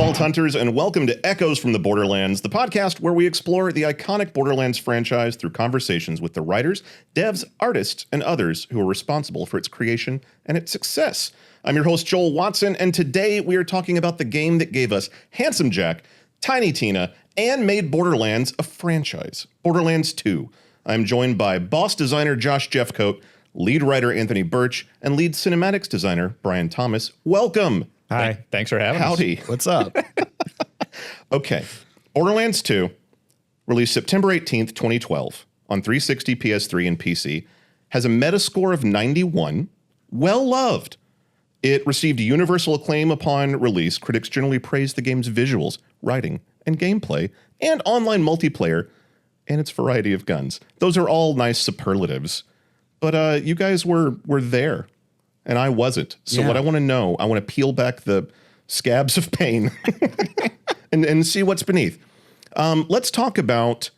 Vault Hunters, and welcome to Echoes from the Borderlands, the podcast where we explore the iconic Borderlands franchise through conversations with the writers, devs, artists, and others who are responsible for its creation and its success. I'm your host, Joel Watson, and today we are talking about the game that gave us Handsome Jack, Tiny Tina, and made Borderlands a franchise, Borderlands 2. I'm joined by Boss Designer Josh Jeffcoat, lead writer Anthony Burch, and lead cinematics designer Brian Thomas. Welcome. Hi. Thanks for having us. Howdy. What's up? Okay. Borderlands 2, released September 18th, 2012, on 360, PS3, and PC, has a Metascore of 91, well-loved. It received universal acclaim upon release. Critics generally praised the game's visuals, writing, and gameplay, and online multiplayer, and its variety of guns. Those are all nice superlatives. But you guys were there, and I wasn't. So what I want to know, I want to peel back the scabs of pain and see what's beneath. Let's talk about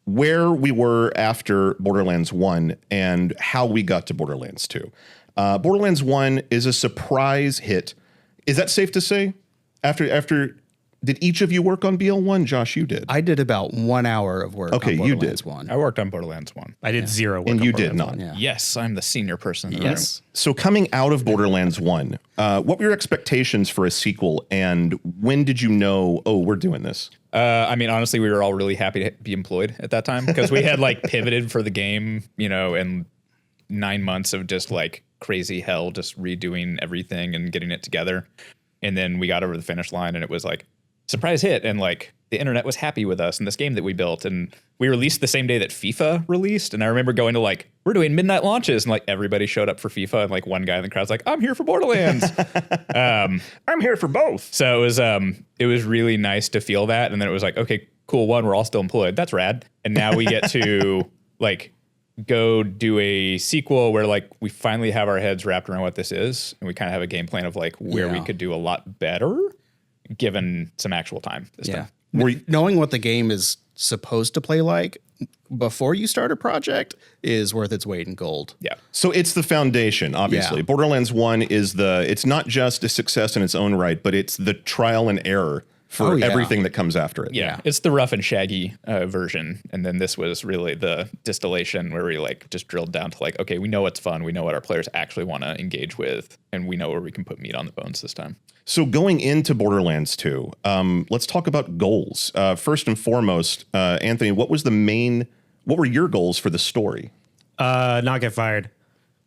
where we were after Borderlands 1 and how we got to Borderlands 2. Borderlands 1 is a surprise hit. Is that safe to say? After did each of you work on BL1? Josh, you did. I did about 1 hour of work on Borderlands 1. I worked on Borderlands 1. I did zero work And on you did Borderlands not. 1. Yeah. Yes, I'm the senior person in the Yes. So coming out of Borderlands 1, what were your expectations for a sequel, and when did you know, oh, we're doing this? I mean, honestly, we were all really happy to be employed at that time because we had like pivoted for the game, you know, in 9 months of just like crazy hell, just redoing everything and getting it together. And then we got over the finish line and it was like, surprise hit, and like the internet was happy with us and this game that we built, and we released the same day that FIFA released. And I remember going to like, we're doing midnight launches, and like everybody showed up for FIFA, and like one guy in the crowd's like, I'm here for Borderlands. I'm here for both. So it was really nice to feel that, and then it was like, okay, cool, one, we're all still employed, that's rad, and now we get to like go do a sequel where like we finally have our heads wrapped around what this is, and we kind of have a game plan of like where we could do a lot better given some actual time this time. Knowing what the game is supposed to play like before you start a project is worth its weight in gold. Yeah. So it's the foundation, obviously. Yeah. Borderlands 1 is it's not just a success in its own right, but it's the trial and error for everything that comes after it. Yeah, it's the rough and shaggy version, and then this was really the distillation where we like just drilled down to like, okay, we know what's fun, we know what our players actually want to engage with, and we know where we can put meat on the bones this time. So going into Borderlands 2, let's talk about goals. First and foremost, Anthony, what were your goals for the story? Not get fired.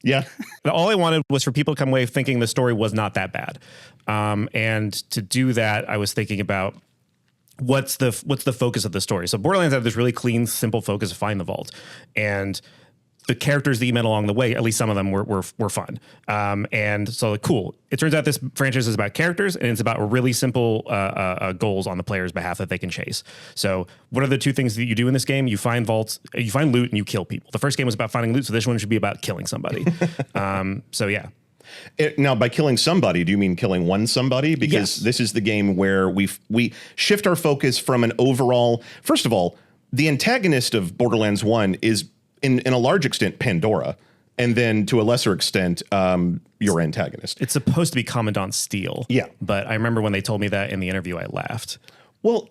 Yeah. All I wanted was for people to come away thinking the story was not that bad. And to do that, I was thinking about what's the focus of the story. So Borderlands had this really clean, simple focus of find the vault. And the characters that you met along the way, at least some of them were fun. And so like, cool. It turns out this franchise is about characters, and it's about really simple goals on the player's behalf that they can chase. So what are the two things that you do in this game? You find vaults, you find loot, and you kill people. The first game was about finding loot, so this one should be about killing somebody. So yeah. Now, by killing somebody, do you mean killing one somebody? Because this is the game where we shift our focus from an overall. First of all, the antagonist of Borderlands 1 is in a large extent Pandora, and then to a lesser extent your antagonist. It's supposed to be Commandant Steele. Yeah. But I remember when they told me that in the interview, I laughed. Well,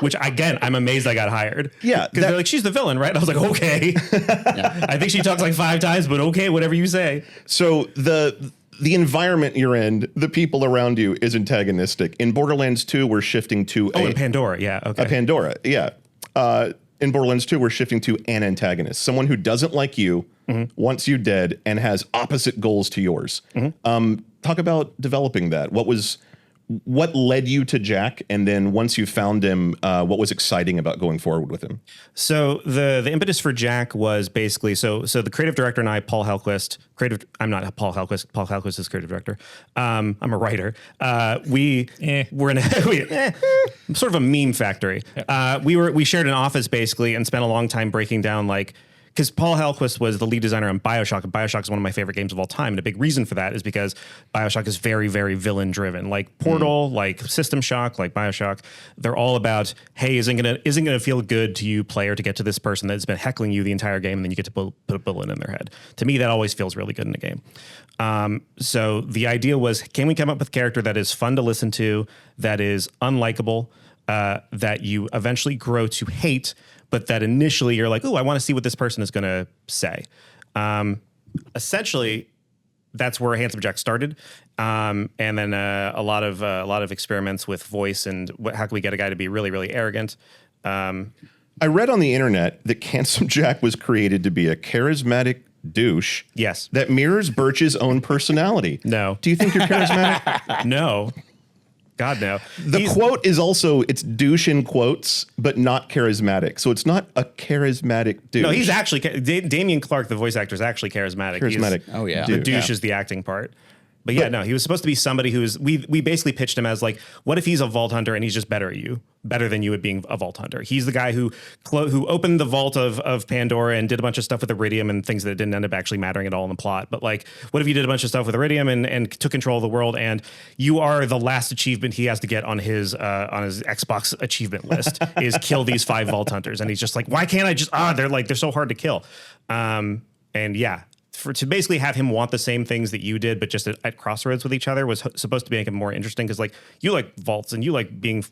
which again, I'm amazed I got hired. Yeah. Because they're like, she's the villain, right? I was like, okay. I think she talks like 5 times, but okay, whatever you say. So the environment you're in, the people around you is antagonistic. In Borderlands 2, we're shifting to in Pandora. Yeah. Okay. A Pandora. Yeah. In Borderlands 2, we're shifting to an antagonist, someone who doesn't like you, wants you dead, and has opposite goals to yours. Talk about developing that. What led you to Jack, and then once you found him, what was exciting about going forward with him? So the impetus for Jack was basically so the creative director and I, Paul Hellquist, I'm not Paul Hellquist. Paul Hellquist is creative director. I'm a writer. We're in sort of a meme factory. We shared an office basically and spent a long time breaking down like because Paul Hellquist was the lead designer on BioShock, and BioShock is one of my favorite games of all time. And a big reason for that is because BioShock is very, very villain driven. Like Portal, like System Shock, like BioShock, they're all about, hey, isn't gonna feel good to you, player, to get to this person that's been heckling you the entire game, and then you get to put a bullet in their head. To me, that always feels really good in a game. So the idea was, can we come up with a character that is fun to listen to, that is unlikable, that you eventually grow to hate, but that initially you're like, oh, I want to see what this person is going to say. Essentially, that's where Handsome Jack started, and then a lot of experiments with voice and how can we get a guy to be really, really arrogant. I read on the internet that Handsome Jack was created to be a charismatic douche. Yes. That mirrors Burch's own personality. No. Do you think you're charismatic? No. God, no. The quote is also, it's douche in quotes, but not charismatic. So it's not a charismatic douche. No, he's actually, Damian Clark, the voice actor, is actually charismatic. Charismatic. Oh, yeah. The dude. douche is the acting part. But yeah, no, he was supposed to be somebody who's, we basically pitched him as like, what if he's a vault hunter and he's just better than you at being a vault hunter? He's the guy who opened the vault of Pandora and did a bunch of stuff with Iridium and things that didn't end up actually mattering at all in the plot. But like, what if you did a bunch of stuff with Iridium and took control of the world, and you are the last achievement he has to get on his Xbox achievement list is kill these 5 vault hunters. And he's just like, why can't I just, they're so hard to kill. And yeah. To basically have him want the same things that you did, but just at crossroads with each other, was supposed to make him more interesting, because like you like vaults and you like being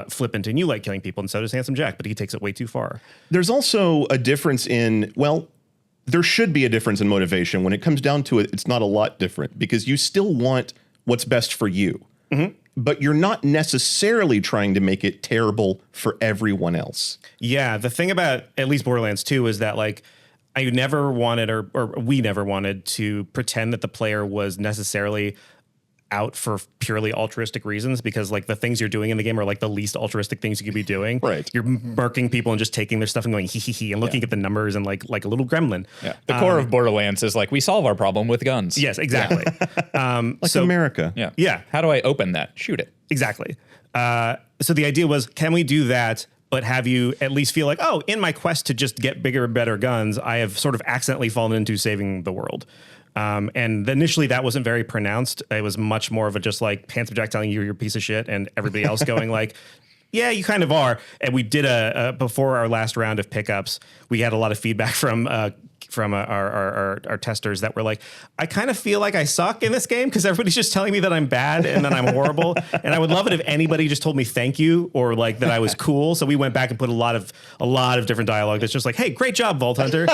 flippant and you like killing people, and so does Handsome Jack, but he takes it way too far. There's also a difference in, there should be a difference in motivation. When it comes down to it, it's not a lot different, because you still want what's best for you, but you're not necessarily trying to make it terrible for everyone else. Yeah, the thing about at least Borderlands 2 is that like, I never wanted, or we never wanted to pretend that the player was necessarily out for purely altruistic reasons, because like the things you're doing in the game are like the least altruistic things you could be doing. Right. You're murking people and just taking their stuff and going hee hee hee and looking at the numbers and like a little gremlin. Yeah. The core of Borderlands is like, we solve our problem with guns. Yes, exactly. Like America. Yeah. Yeah. How do I open that? Shoot it. Exactly. So the idea was, can we do that, but have you at least feel like, oh, in my quest to just get bigger and better guns, I have sort of accidentally fallen into saving the world. And initially that wasn't very pronounced. It was much more of a just like Handsome Jack telling you you're a piece of shit, and everybody else going like, yeah, you kind of are. And we did before our last round of pickups, we had a lot of feedback from our testers that were like, I kind of feel like I suck in this game because everybody's just telling me that I'm bad and that I'm horrible. And I would love it if anybody just told me thank you, or like that I was cool. So we went back and put a lot of different dialogue that's just like, hey, great job, Vault Hunter.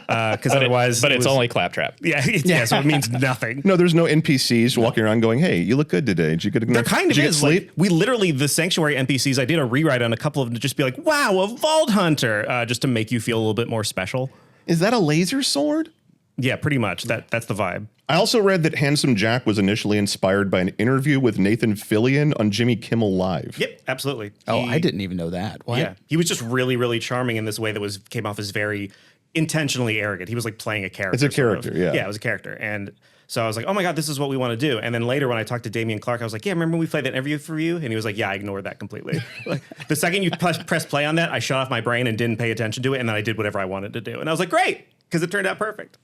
Because otherwise, it's only Claptrap. Yeah, so it means nothing. No, there's no NPCs walking around going, hey, you look good today. Did you get There kind of did you is. get sleep? Like, we literally, the Sanctuary NPCs, I did a rewrite on a couple of them to just be like, wow, a Vault Hunter, just to make you feel a little bit more special. Is that a laser sword? Yeah, pretty much. That's the vibe. I also read that Handsome Jack was initially inspired by an interview with Nathan Fillion on Jimmy Kimmel Live. Yep, absolutely. I didn't even know that. What? Yeah, he was just really, really charming in this way that came off as very intentionally arrogant. He was like playing a character. It's a character, yeah. Yeah, it was a character. And so I was like, oh my God, this is what we want to do. And then later when I talked to Damian Clark, I was like, yeah, remember when we played that interview for you? And he was like, yeah, I ignored that completely. Like, the second you press play on that, I shut off my brain and didn't pay attention to it. And then I did whatever I wanted to do. And I was like, great, because it turned out perfect.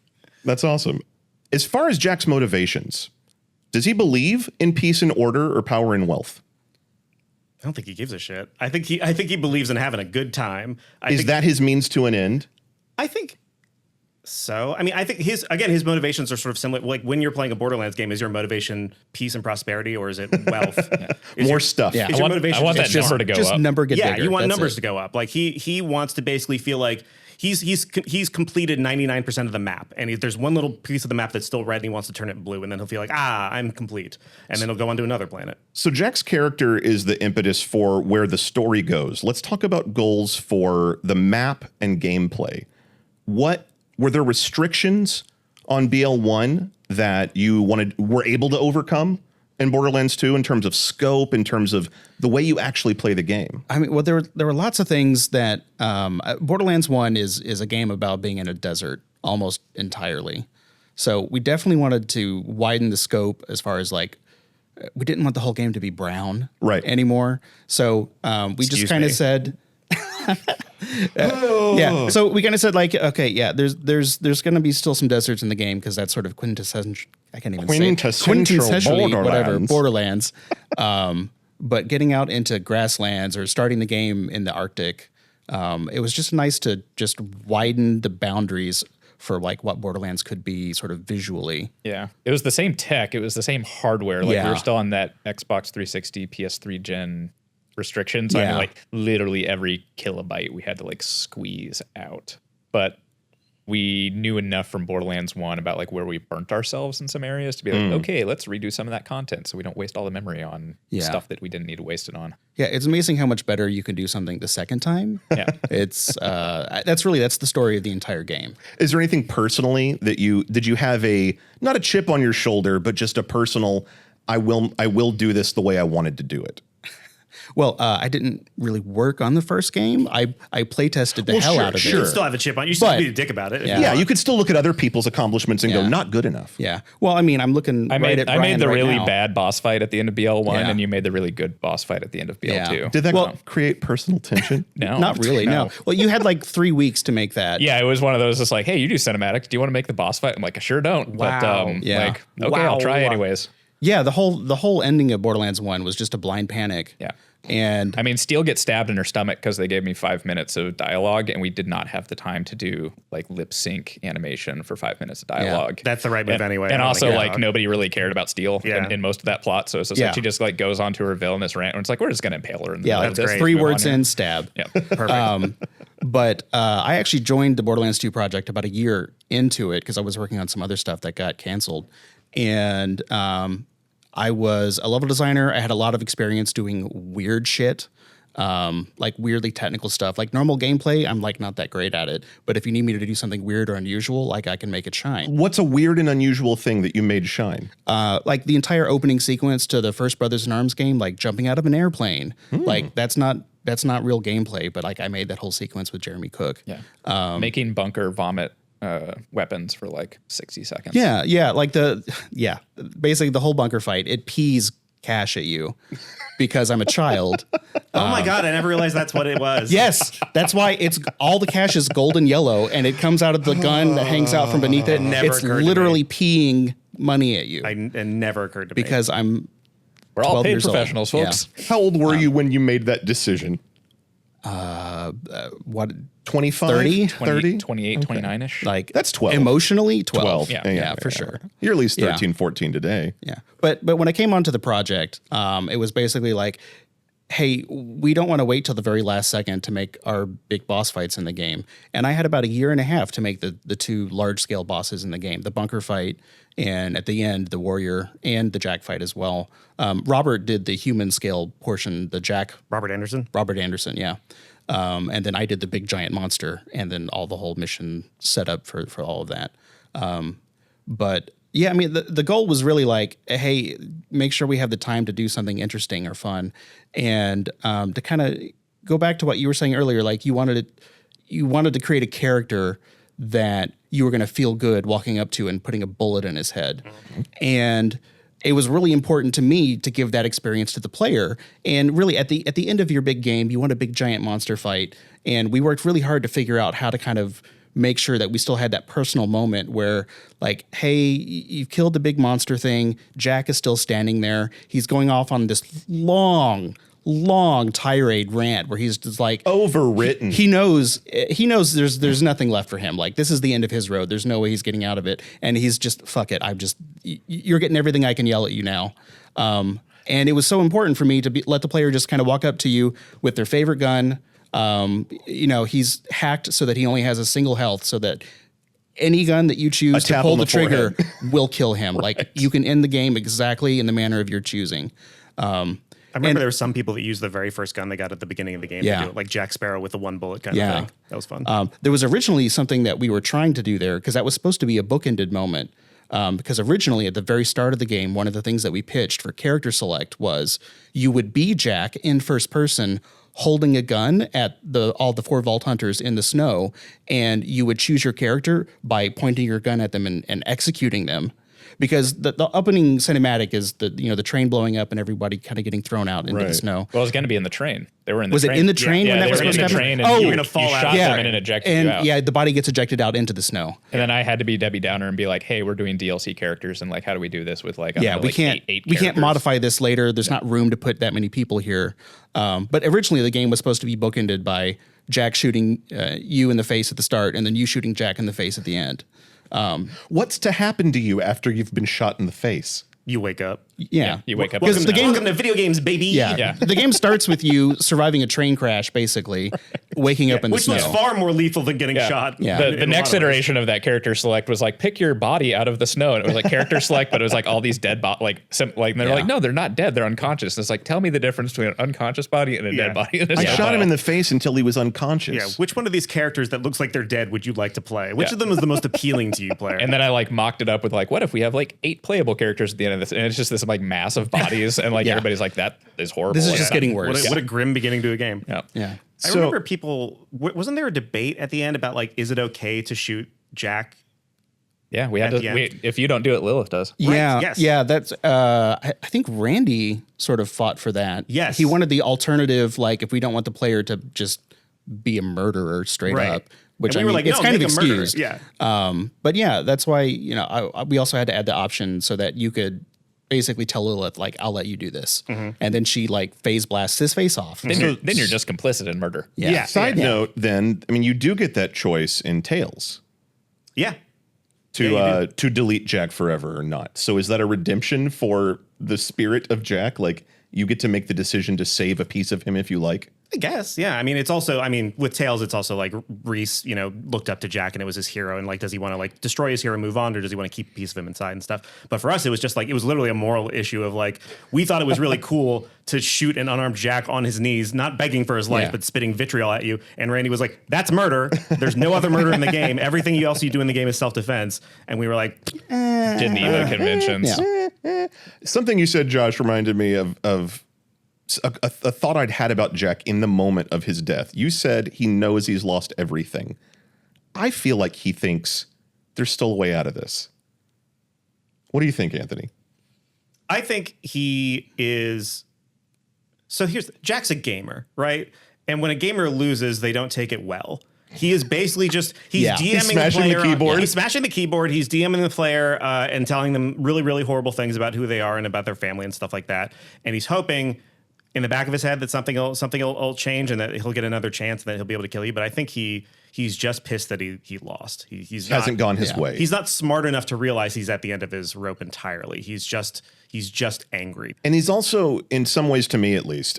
That's awesome. As far as Jack's motivations, does he believe in peace and order or power and wealth? I don't think he gives a shit. I think he believes in having a good time. Is that his means to an end? I think so. I mean, I think his motivations are sort of similar. Like when you're playing a Borderlands game, is your motivation peace and prosperity, or is it wealth? More stuff. Yeah. Is your motivation I want that just number to go Just up. number get yeah, bigger. you want That's numbers it. to go up. Like he wants to basically feel like he's completed 99% of the map, and there's one little piece of the map that's still red, and he wants to turn it blue, and then he'll feel like, I'm complete, and then he'll go on to another planet. So Jack's character is the impetus for where the story goes. Let's talk about goals for the map and gameplay. What were there restrictions on BL1 that you were able to overcome in Borderlands 2 in terms of scope, in terms of the way you actually play the game? I mean, well, there were lots of things that Borderlands 1 is a game about being in a desert almost entirely. So we definitely wanted to widen the scope as far as like, we didn't want the whole game to be brown right anymore. So we just kind of said, Yeah. So we kind of said like, okay, yeah, there's going to be still some deserts in the game because that's sort of quintessential. I can't even say it. Quintessentially whatever Borderlands. But getting out into grasslands or starting the game in the Arctic, it was just nice to just widen the boundaries for like what Borderlands could be sort of visually. Yeah. It was the same tech. It was the same hardware. Like Yeah. we were still on that Xbox 360, PS3 gen restrictions. I Yeah. mean, like literally every kilobyte we had to like squeeze out. But we knew enough from Borderlands 1 about like where we burnt ourselves in some areas to be like, okay, let's redo some of that content so we don't waste all the memory on stuff that we didn't need to waste it on. Yeah, it's amazing how much better you can do something the second time. Yeah. It's that's the story of the entire game. Is there anything personally that did you have not a chip on your shoulder, but just a personal, I will do this the way I wanted to do it? Well, I didn't really work on the first game. I play tested the hell out of You it. still have a chip on. You still be a dick about it. Yeah, you could still look at other people's accomplishments and go, Yeah. not good enough. Yeah. Well, I mean, I'm looking I made at Brian the right really now. bad boss fight at the end of BL1, Yeah. and you made the really good boss fight at the end of BL2. Yeah. Did that create personal tension? No. Not really, no. Well, you had like 3 weeks to make that. Yeah, it was one of those. It's like, hey, you do cinematics. Do you want to make the boss fight? I'm like, I sure don't. Wow. But Yeah. like, okay, I'll try anyways. Yeah, the whole ending of Borderlands 1 was just a blind panic. Yeah. And I mean, Steel gets stabbed in her stomach because they gave me 5 minutes of dialogue, and we did not have the time to do like lip sync animation for 5 minutes of dialogue. That's the right move anyway. And I don't also, think- like, nobody really cared about Steel in most of that plot. So it's just Yeah. like she just like goes onto her villainous rant, and it's like we're just gonna impale her in the yeah, middle like of this. great. 3 Move words on here. in, stab. Yeah. Perfect. But I actually joined the Borderlands 2 project about a year into it because I was working on some other stuff that got canceled. And I was a level designer. I had a lot of experience doing weird shit, like weirdly technical stuff. Like normal gameplay, I'm like not that great at it. But if you need me to do something weird or unusual, like I can make it shine. What's a weird and unusual thing that you made shine? Like the entire opening sequence to the first Brothers in Arms game, like jumping out of an airplane. Like that's not real gameplay, but like I made that whole sequence with Jeremy Cook. Yeah. Making bunker vomit weapons for like 60 seconds. Yeah, like basically the whole bunker fight, it pees cash at you because I'm a child. Oh my God, I never realized that's what it was. Yes, that's why it's all the cash is golden yellow and it comes out of the gun that hangs out from beneath it. Never It's occurred to literally peeing money at you It never occurred to me. because I'm We're all 12 paid years old. professionals, folks. How old were you when you made that decision? what 25? 30? 30? 28, 29-ish. like That's 12. Emotionally 12. 12. Yeah. For sure. You're at least Yeah. 13, 14 today. Yeah. But when I came onto the project, it was basically like, hey, we don't want to wait till the very last second to make our big boss fights in the game. And I had about a year and a half to make the 2 large scale bosses in the game, the bunker fight and at the end, the warrior and the Jack fight as well. Robert did the human scale portion, the Jack. Robert Anderson. Robert Anderson, yeah. And then I did the big giant monster and then all the whole mission set up for all of that. But yeah, I mean, the goal was really like, hey, make sure we have the time to do something interesting or fun. And to kind of go back to what you were saying earlier, like you wanted to create a character that you were going to feel good walking up to and putting a bullet in his head. And it was really important to me to give that experience to the player. And really at the end of your big game, you want a big giant monster fight. And we worked really hard to figure out how to kind of make sure that we still had that personal moment where like, hey, you've killed the big monster thing. Jack is still standing there. He's going off on this long tirade rant where he's just like Overwritten. He knows there's nothing left for him. Like this is the end of his road. There's no way he's getting out of it. And he's just, fuck it. You're getting everything I can yell at you now. And it was so important for me to let the player just kind of walk up to you with their favorite gun. He's hacked so that he only has a single health so that any gun that you choose to tap pull on the the trigger will kill him. Like you can end the game exactly in the manner of your choosing. I remember there were some people that used the very first gun they got at the beginning of the game. Yeah. To do it, like Jack Sparrow with the 1 bullet kind Yeah. of thing. That was fun. There was originally something that we were trying to do there because that was supposed to be a bookended moment. Because originally at the very start of the game, one of the things that we pitched for character select was you would be Jack in first person holding a gun at all the 4 Vault Hunters in the snow, and you would choose your character by pointing your gun at them and executing them. because the opening cinematic is the train blowing up and everybody kind of getting thrown out into the Right. snow. Well, it was going to be in the train. They were in the Was train. it in the train Yeah, when that they was were in supposed the to happen? train, and Oh, you you're were gonna fall you out. shot Yeah, them and it ejected and you out. yeah, the body gets ejected out into the snow. And then I had to be Debbie Downer and be like, "Hey, we're doing DLC characters, and like, how do we do this with like, I don't Yeah, know, we like can't eight we can't characters?" modify this later. There's not room to put that many people here. But originally, the game was supposed to be bookended by Jack shooting you in the face at the start, and then you shooting Jack in the face at the end. What's to happen to you after you've been shot in the face? You wake up. Yeah, You wake up because in the game. Welcome to video games, baby. Yeah. Yeah. The game starts with you surviving a train crash, basically, waking up in the Which snow. was far more lethal than getting Yeah. shot. Yeah. The in a lot next of ways. iteration of that character select was like, pick your body out of the snow. And it was like character select, but it was like all these dead and they're Yeah. like, no, they're not dead. They're unconscious. And it's like, tell me the difference between an unconscious body and a Yeah. dead body. And I shot him in the face until he was unconscious. Yeah, which one of these characters that looks like they're dead would you like to play? Which Yeah. of them is the most appealing to you, player? And then I like mocked it up with like, what if we have like 8 playable characters at the end of this? And it's just this like mass of bodies. And like Yeah. everybody's like, that is horrible. This is Like, just that- getting what worse. a grim beginning to a game. Yeah. Yeah. I So- remember people. Wasn't there a debate at the end about like, is it okay to shoot Jack? Yeah. We had At the to, end. if you don't do it, Lilith does. Yeah, yes. yeah. That's. I think Randy sort of fought for that. Yes. he wanted the alternative. Like, if we don't want the player to just be a murderer straight Right. up, which And we I were mean, like, it's no, kind of make a murderer. excused. Yeah. But yeah, that's why we also had to add the option so that you could basically tell Lilith like, I'll let you do this, and then she like phase blasts his face off. Then you're just complicit in murder. Yeah. Side note, then, I mean, you do get that choice in Tales Yeah. to Yeah, you to delete Jack forever or not. So is that a redemption for the spirit of Jack? Like, you get to make the decision to save a piece of him if you like. I guess, yeah. I mean, it's also, with Tails, it's also like Reese, looked up to Jack and it was his hero. And like, does he want to like destroy his hero and move on, or does he want to keep a piece of him inside and stuff? But for us, it was just like, it was literally a moral issue of like, we thought it was really cool to shoot an unarmed Jack on his knees, not begging for his life, Yeah. but spitting vitriol at you. And Randy was like, that's murder. There's no other murder in the game. Everything else you do in the game is self-defense. And we were like, Geneva conventions. Yeah. Something you said, Josh, reminded me of a thought I'd had about Jack in the moment of his death. You said he knows he's lost everything. I feel like he thinks there's still a way out of this. What do you think, Anthony? I think he is. So Jack's a gamer, right? And when a gamer loses, they don't take it well. He is basically just he's Yeah. DMing He's smashing the player keyboard. He's smashing the keyboard. He's DMing the player and telling them really, really horrible things about who they are and about their family and stuff like that. And he's hoping in the back of his head that something will change and that he'll get another chance and that he'll be able to kill you. But I think he's just pissed that he lost. He's Hasn't not, gone his way. He's not smart enough to realize he's at the end of his rope entirely. He's just angry. And he's also, in some ways, to me at least,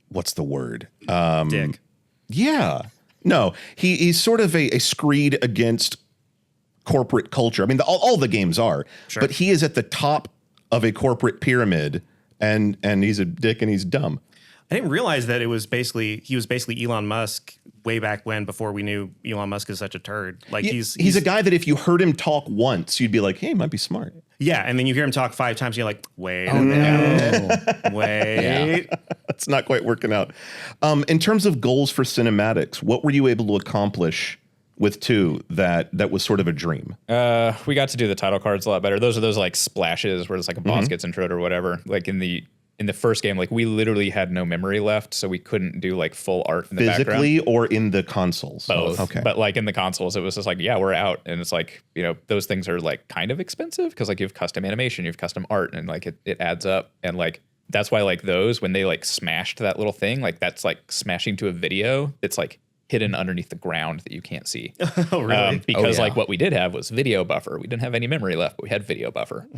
what's the word? Dick. Yeah. No, he's sort of a screed against corporate culture. I mean, all the games are, but he is at the top of a corporate pyramid, and he's a dick and he's dumb. I didn't realize that he was basically Elon Musk way back when, before we knew Elon Musk is such a turd. Like He's a guy that if you heard him talk once, you'd be like, hey, he might be smart. yeah, and then you hear him talk 5 times, and you're like, wait a minute, wait. It's not quite working out. In terms of goals for cinematics, what were you able to accomplish with 2 that was sort of a dream? We got to do the title cards a lot better. Those are those like splashes where it's like a boss gets introed or whatever. Like in the first game, like we literally had no memory left, so we couldn't do like full art in the Physically background. or in the consoles? Both. Okay. But like in the consoles, it was just like, yeah, we're out. And it's like, those things are like kind of expensive because like you have custom animation, you have custom art, and like it adds up. And like that's why like those, when they like smashed that little thing, like that's like smashing to a video. It's like hidden underneath the ground that you can't see. Oh, really? Because Oh, yeah. like what we did have was video buffer. We didn't have any memory left, but we had video buffer.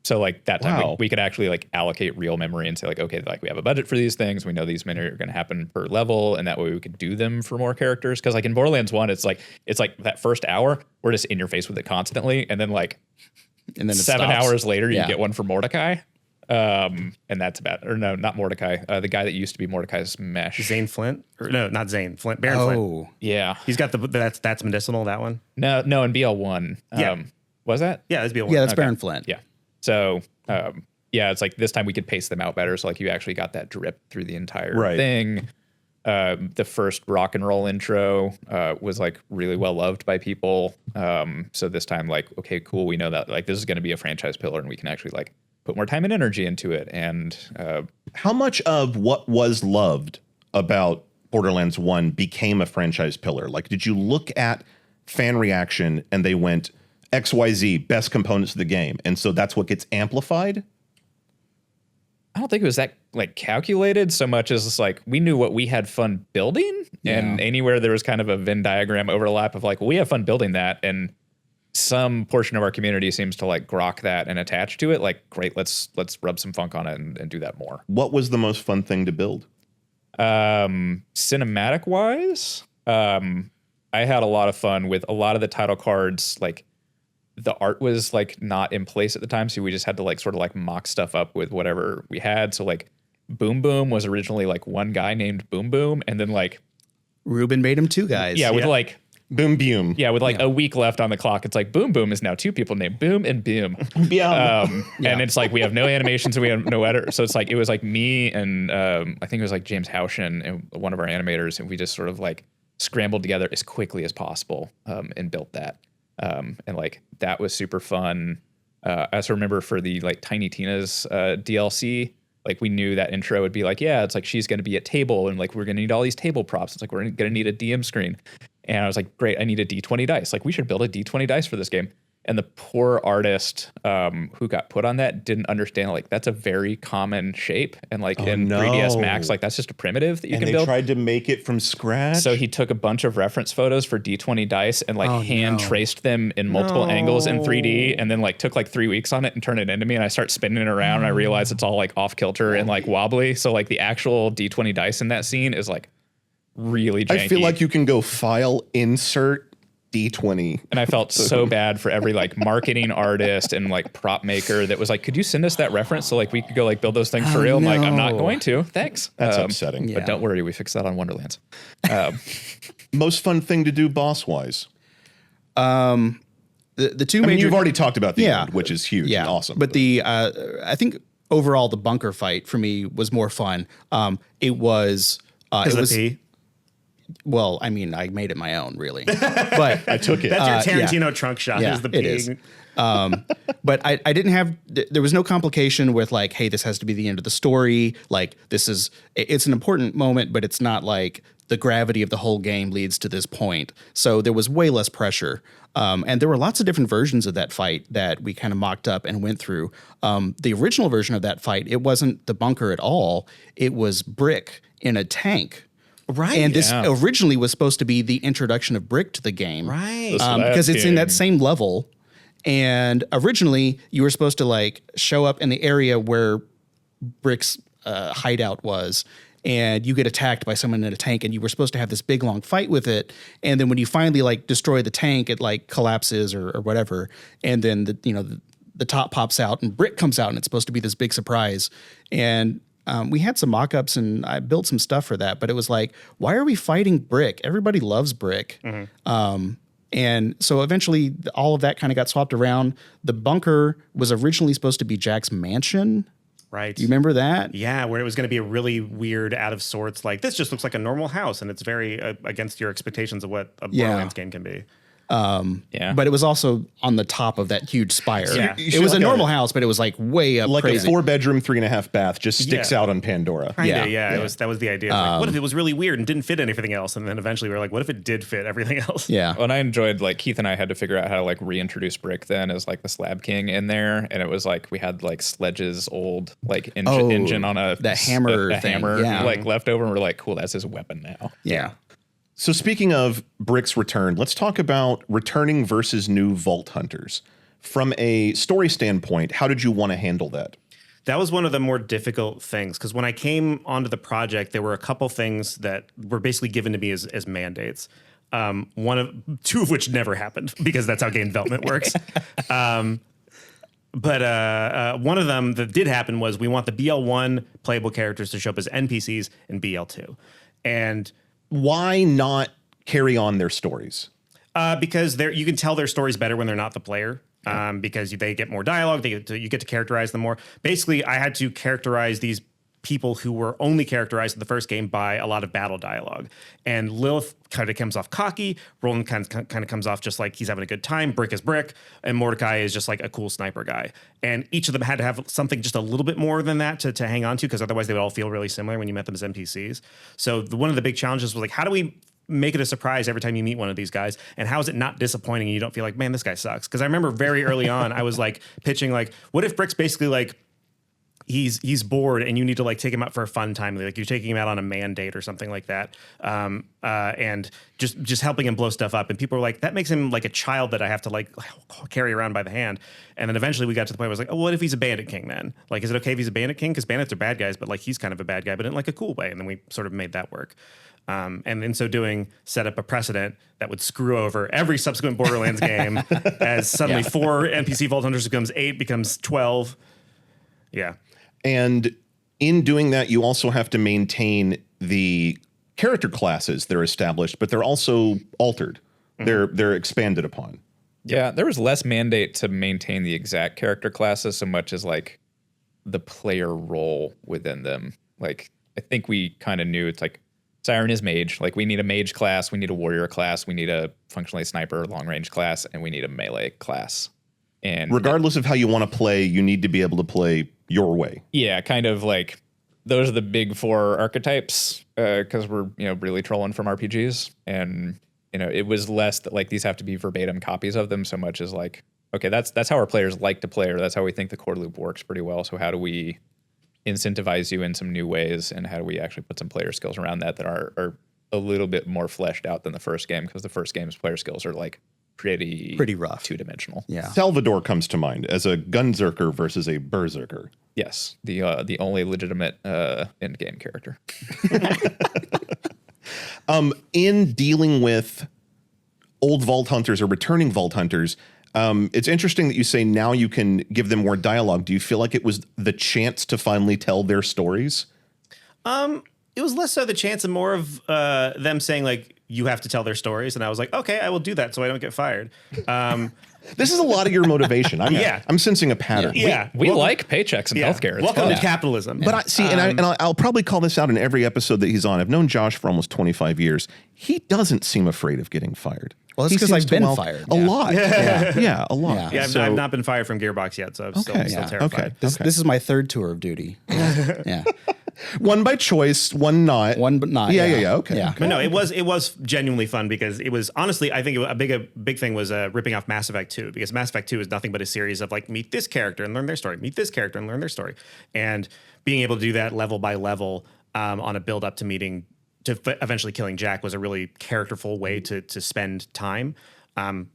So like that time Wow. we could actually like allocate real memory and say like, okay, like we have a budget for these things. We know these many are going to happen per level. And that way we could do them for more characters. Cause like in Borderlands 1, it's like that first hour, we're just in your face with it constantly. And then like And then it 7 stops. hours later, Yeah. you get one for Mordecai. And that's about, or no, not Mordecai. The guy that used to be Mordecai's mesh. Zane Flint? Or no, not Zane. Flint. Baron Flint. Oh, Yeah. He's got that's medicinal, that one. No, in BL1. Yeah. Was that? Yeah, that'd be a one. yeah, that's Okay. Baron Flint. Yeah. So, yeah, it's like this time we could pace them out better. So like you actually got that drip through the entire Right. thing. The first rock and roll intro was like really well loved by people. So this time, like, okay, cool, we know that like this is going to be a franchise pillar, and we can actually like put more time and energy into it. And How much of what was loved about Borderlands 1 became a franchise pillar? Like, did you look at fan reaction and they went XYZ, best components of the game, and so that's what gets amplified? I don't think it was that like calculated so much as it's like we knew what we had fun building, and anywhere there was kind of a Venn diagram overlap of like, well, we have fun building that, and some portion of our community seems to like grok that and attach to it. Like, great, let's rub some funk on it and do that more. What was the most fun thing to build? Cinematic wise, I had a lot of fun with a lot of the title cards. Like, the art was like not in place at the time, so we just had to like sort of like mock stuff up with whatever we had. So like Boom Boom was originally like one guy named Boom Boom, and then like Ruben made him two guys. with like Boom Boom. yeah, with like a week left on the clock, it's like Boom Boom is now two people named Boom and Boom. And it's like we have no animations and we have no editor. So it's like it was like me and I think it was like James Houchen and one of our animators, and we just sort of like scrambled together as quickly as possible and built that. And like that was super fun. I also remember for the like Tiny Tina's DLC, like we knew that intro would be like, yeah, it's like she's going to be at table and like we're going to need all these table props. It's like we're going to need a DM screen. And I was like, great, I need a D20 dice. Like we should build a D20 dice for this game. And the poor artist who got put on that didn't understand, like, that's a very common shape. And like in 3ds Max, like that's just a primitive that you can build. And they tried to make it from scratch? So he took a bunch of reference photos for D20 dice and like hand traced them in multiple angles in 3D, and then like took like 3 weeks on it and turned it into me. And I start spinning it around and I realized it's all like off kilter and like wobbly. So like the actual D20 dice in that scene is like really janky. I feel like you can go file, insert, D20. And I felt so bad for every like marketing artist and like prop maker that was like, could you send us that reference so like we could go like build those things for real? I'm like, I'm not going to. Thanks. That's upsetting. But don't worry, we fixed that on Wonderlands. Most fun thing to do boss wise? The two I mean, major. you've already talked about the end, which is huge and awesome. But the I think overall the bunker fight for me was more fun. It was. It was. Well, I mean, I made it my own, really, but I took it. That's your Tarantino trunk shot. Yeah, Is the it is. peeing. But I didn't have. There was no complication with like, hey, this has to be the end of the story. Like, it's an important moment, but it's not like the gravity of the whole game leads to this point. So there was way less pressure. And there were lots of different versions of that fight that we kind of mocked up and went through. The original version of that fight, it wasn't the bunker at all. It was Brick in a tank. Right. And this originally was supposed to be the introduction of Brick to the game. Right. Because it's in that same level. And originally you were supposed to like show up in the area where Brick's hideout was, and you get attacked by someone in a tank, and you were supposed to have this big long fight with it. And then when you finally like destroy the tank, it like collapses or whatever. And then the top pops out and Brick comes out, and it's supposed to be this big surprise. And we had some mock-ups and I built some stuff for that, but it was like, why are we fighting Brick? Everybody loves Brick. Mm-hmm. And so eventually all of that kind of got swapped around. The bunker was originally supposed to be Jack's mansion. Right. Do you remember that? Yeah, where it was going to be a really weird, out of sorts, like, this just looks like a normal house, and it's very against your expectations of what a Borderlands game can be. But it was also on the top of that huge spire. Yeah. It was a normal house, but it was like way up Like crazy. a 4-bedroom, 3.5 bath just sticks out on Pandora. Kinda, that was the idea. Like, what if it was really weird and didn't fit anything else? And then eventually we were like, what if it did fit everything else? Yeah. Well, and I enjoyed, like, Keith and I had to figure out how to like reintroduce Brick then as like the Slab King in there, and it was like we had like Sledge's old like engine on that hammer a thing. hammer Yeah. like left over, and we're like, cool, that's his weapon now. Yeah. So speaking of Brick's return, let's talk about returning versus new Vault Hunters. From a story standpoint, how did you want to handle that? That was one of the more difficult things, because when I came onto the project, there were a couple things that were basically given to me as mandates. Two of which never happened, because that's how game development works. But one of them that did happen was we want the BL1 playable characters to show up as NPCs in BL2. And why not carry on their stories? Because you can tell their stories better when they're not the player. Because they get more dialogue, you get to characterize them more. Basically, I had to characterize these people who were only characterized in the first game by a lot of battle dialogue. And Lilith kind of comes off cocky, Roland kind of comes off just like he's having a good time, Brick is Brick, and Mordecai is just like a cool sniper guy. And each of them had to have something just a little bit more than that to hang on to, because otherwise they would all feel really similar when you met them as NPCs. So one of the big challenges was like, how do we make it a surprise every time you meet one of these guys, and how is it not disappointing and you don't feel like, man, this guy sucks? Because I remember very early on I was like pitching like, what if Brick's basically like he's bored and you need to like take him out for a fun time, like you're taking him out on a man date or something like that, and just helping him blow stuff up, and people were like, that makes him like a child that I have to like carry around by the hand. And then eventually we got to the point where I was like, oh, what if he's a bandit king then? Like, is it okay if he's a bandit king? Because bandits are bad guys, but like he's kind of a bad guy, but in like a cool way. And then we sort of made that work. And in so doing, set up a precedent that would screw over every subsequent Borderlands game, as suddenly 4 NPC Vault Hunters becomes 8, becomes 12. Yeah. And in doing that, you also have to maintain the character classes that are established, but they're also altered. They're expanded upon. Yeah, there was less mandate to maintain the exact character classes so much as like the player role within them. Like, I think we kind of knew it's like Siren is mage. Like, we need a mage class, we need a warrior class, we need a functionally sniper long range class, and we need a melee class. And regardless of how you want to play, you need to be able to play your way. Yeah, kind of like those are the big 4 archetypes, because we're really trolling from RPGs, and it was less that like these have to be verbatim copies of them so much as like, okay, that's how our players like to play, or that's how we think the core loop works pretty well. So how do we incentivize you in some new ways, and how do we actually put some player skills around that are a little bit more fleshed out than the first game, because the first game's player skills are like pretty rough, 2-dimensional. Yeah. Salvador comes to mind as a gunzerker versus a berserker. Yes, the only legitimate end game character. In dealing with old Vault Hunters or returning Vault Hunters, it's interesting that you say now you can give them more dialogue. Do you feel like it was the chance to finally tell their stories? It was less so the chance and more of them saying like, you have to tell their stories. And I was like, okay, I will do that so I don't get fired. This is a lot of your motivation. I'm sensing a pattern. Yeah. We like paychecks and healthcare. It's Welcome fun. to capitalism. But I see, and I'll probably call this out in every episode that he's on. I've known Josh for almost 25 years. He doesn't seem afraid of getting fired. Well, that's He because seems I've to been fired. A lot. Yeah, a lot. Yeah, So- I've not been fired from Gearbox yet, so I'm still terrified. Okay. This is my 3rd tour of duty. Yeah. One by choice, one not. One but not. Yeah. Okay. Yeah. But no, it was genuinely fun, because it was honestly, I think a big thing was ripping off Mass Effect 2, because Mass Effect 2 is nothing but a series of like, meet this character and learn their story, meet this character and learn their story, and being able to do that level by level on a build up to meeting to eventually killing Jack was a really characterful way to spend time.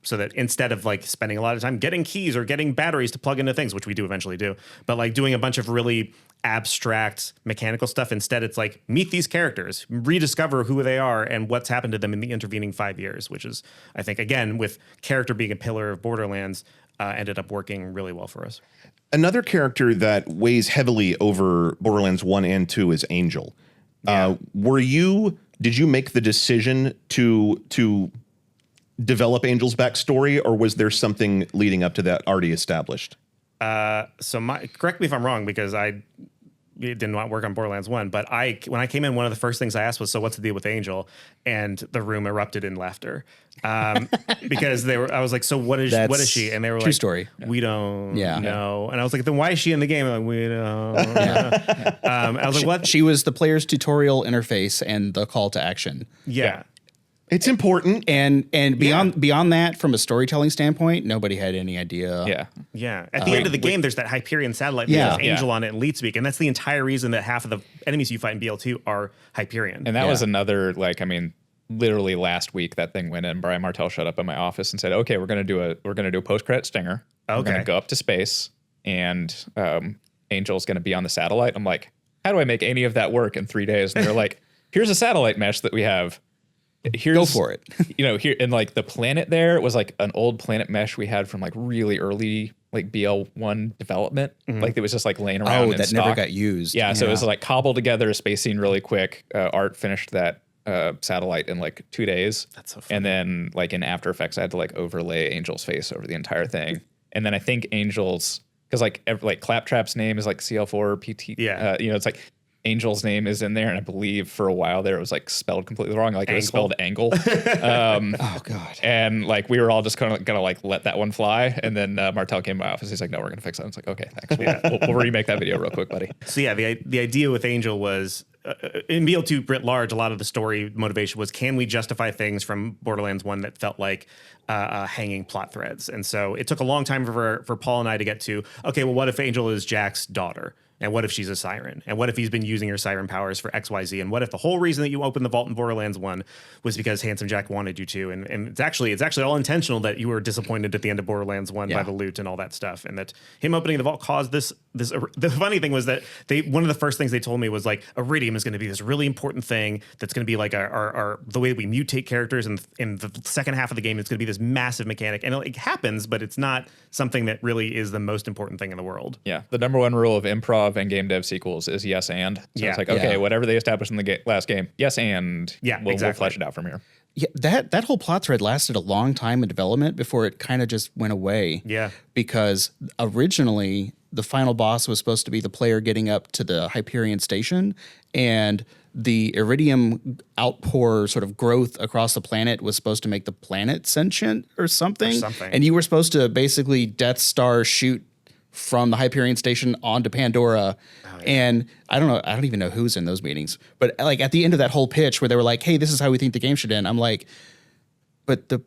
So that instead of like spending a lot of time getting keys or getting batteries to plug into things, which we do eventually do, but like doing a bunch of really abstract mechanical stuff, instead it's like, meet these characters, rediscover who they are and what's happened to them in the intervening 5 years, which is, I think, again, with character being a pillar of Borderlands, ended up working really well for us. Another character that weighs heavily over Borderlands 1 and 2 is Angel. Yeah. Did you make the decision to develop Angel's backstory, or was there something leading up to that already established? Correct me if I'm wrong, because it did not work on Borderlands 1, but when I came in, one of the first things I asked was, so what's the deal with Angel? And the room erupted in laughter. Because I was like, so what is she? And they were true like, story. We don't know. And I was like, then why is she in the game? Like, we don't know. I was like, what? She was the player's tutorial interface and the call to action. Yeah. It's important. And beyond that, from a storytelling standpoint, nobody had any idea. Yeah. At the end of the game, there's that Hyperion satellite that has Angel on it and lead speak. And that's the entire reason that half of the enemies you fight in BL2 are Hyperion. And that was another, like, I mean, literally last week that thing went in. Brian Martell showed up in my office and said, okay, we're gonna do a post-credit stinger. We're gonna go up to space, and Angel's gonna be on the satellite. I'm like, how do I make any of that work in 3 days? And they're like, here's a satellite mesh that we have. Go for it. Here, and like the planet there was like an old planet mesh we had from like really early like BL1 development. Like it was just like laying around. That never got used. Yeah, so it was like cobbled together a space scene really quick. Art finished that satellite in like 2 days. That's so funny. And then like in After Effects, I had to like overlay Angel's face over the entire thing. And then I think Angel's, because like Claptrap's name is like CL4 PT. Yeah. It's like Angel's name is in there, and I believe for a while there it was like spelled completely wrong. Like it was spelled Angle. Oh God. And like we were all just kind of gonna like let that one fly. And then Martel came to my office. He's like, "No, we're gonna fix that." I was like, "Okay, thanks. We'll remake that video real quick, buddy." So yeah, the idea with Angel was in BL2 writ large, a lot of the story motivation was, can we justify things from Borderlands 1 that felt like hanging plot threads? And so it took a long time for Paul and I to get to, okay, well, what if Angel is Jack's daughter? And what if she's a siren? And what if he's been using her siren powers for XYZ? And what if the whole reason that you opened the vault in Borderlands 1 was because Handsome Jack wanted you to? And it's actually all intentional that you were disappointed at the end of Borderlands 1 by the loot and all that stuff. And that him opening the vault caused this. The funny thing was that one of the first things they told me was like, Iridium is going to be this really important thing that's going to be like our the way we mutate characters. And in the second half of the game, it's going to be this massive mechanic. And it happens, but it's not something that really is the most important thing in the world. Yeah. The number one rule of improv and game dev sequels is yes and. So it's like, okay, whatever they established in the last game, yes and. Yeah, we'll exactly. flesh it out from here. Yeah, that whole plot thread lasted a long time in development before it kind of just went away. Yeah. Because originally the final boss was supposed to be the player getting up to the Hyperion station, and the Iridium outpour sort of growth across the planet was supposed to make the planet sentient or something. And you were supposed to basically Death Star shoot from the Hyperion station onto Pandora. And I don't even know who's in those meetings. But like at the end of that whole pitch where they were like, hey, this is how we think the game should end. I'm like, but the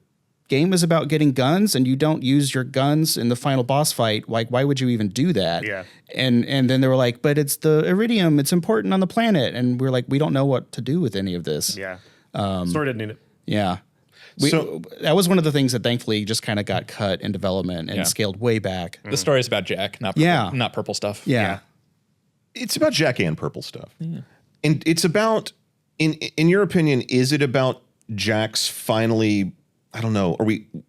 game is about getting guns and you don't use your guns in the final boss fight. Like, why would you even do that? Yeah. And then they were like, but it's the Iridium. It's important on the planet. And we're like, we don't know what to do with any of this. Yeah. Sort of need it. Yeah. So that was one of the things that thankfully just kind of got cut in development and scaled way back. The story is about Jack, not purple stuff. Yeah. It's about Jack and purple stuff. Yeah. And it's about, in your opinion, is it about Jack's finally, I don't know,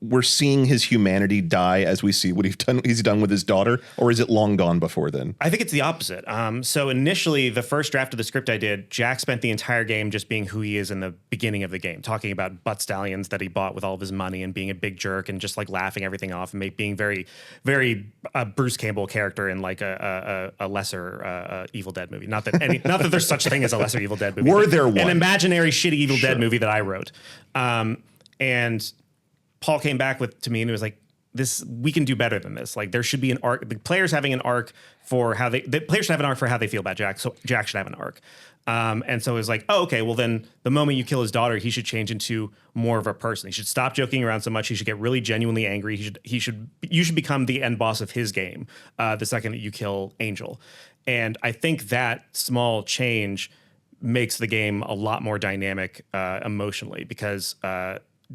we're seeing his humanity die as we see what he's done with his daughter, or is it long gone before then? I think it's the opposite. So initially, the first draft of the script I did, Jack spent the entire game just being who he is in the beginning of the game, talking about butt stallions that he bought with all of his money and being a big jerk and just like laughing everything off and being very, very Bruce Campbell character in like a lesser Evil Dead movie. Not that there's such a thing as a lesser Evil Dead movie. Were there one? An imaginary shitty Evil Dead movie that I wrote. And Paul came back to me and he was like, we can do better than this. Like there should be an arc. The players having an arc for the players should have an arc for how they feel about Jack. So Jack should have an arc. And so it was like, oh, okay, well then the moment you kill his daughter, he should change into more of a person. He should stop joking around so much. He should get really genuinely angry. You should become the end boss of his game the second that you kill Angel. And I think that small change makes the game a lot more dynamic emotionally because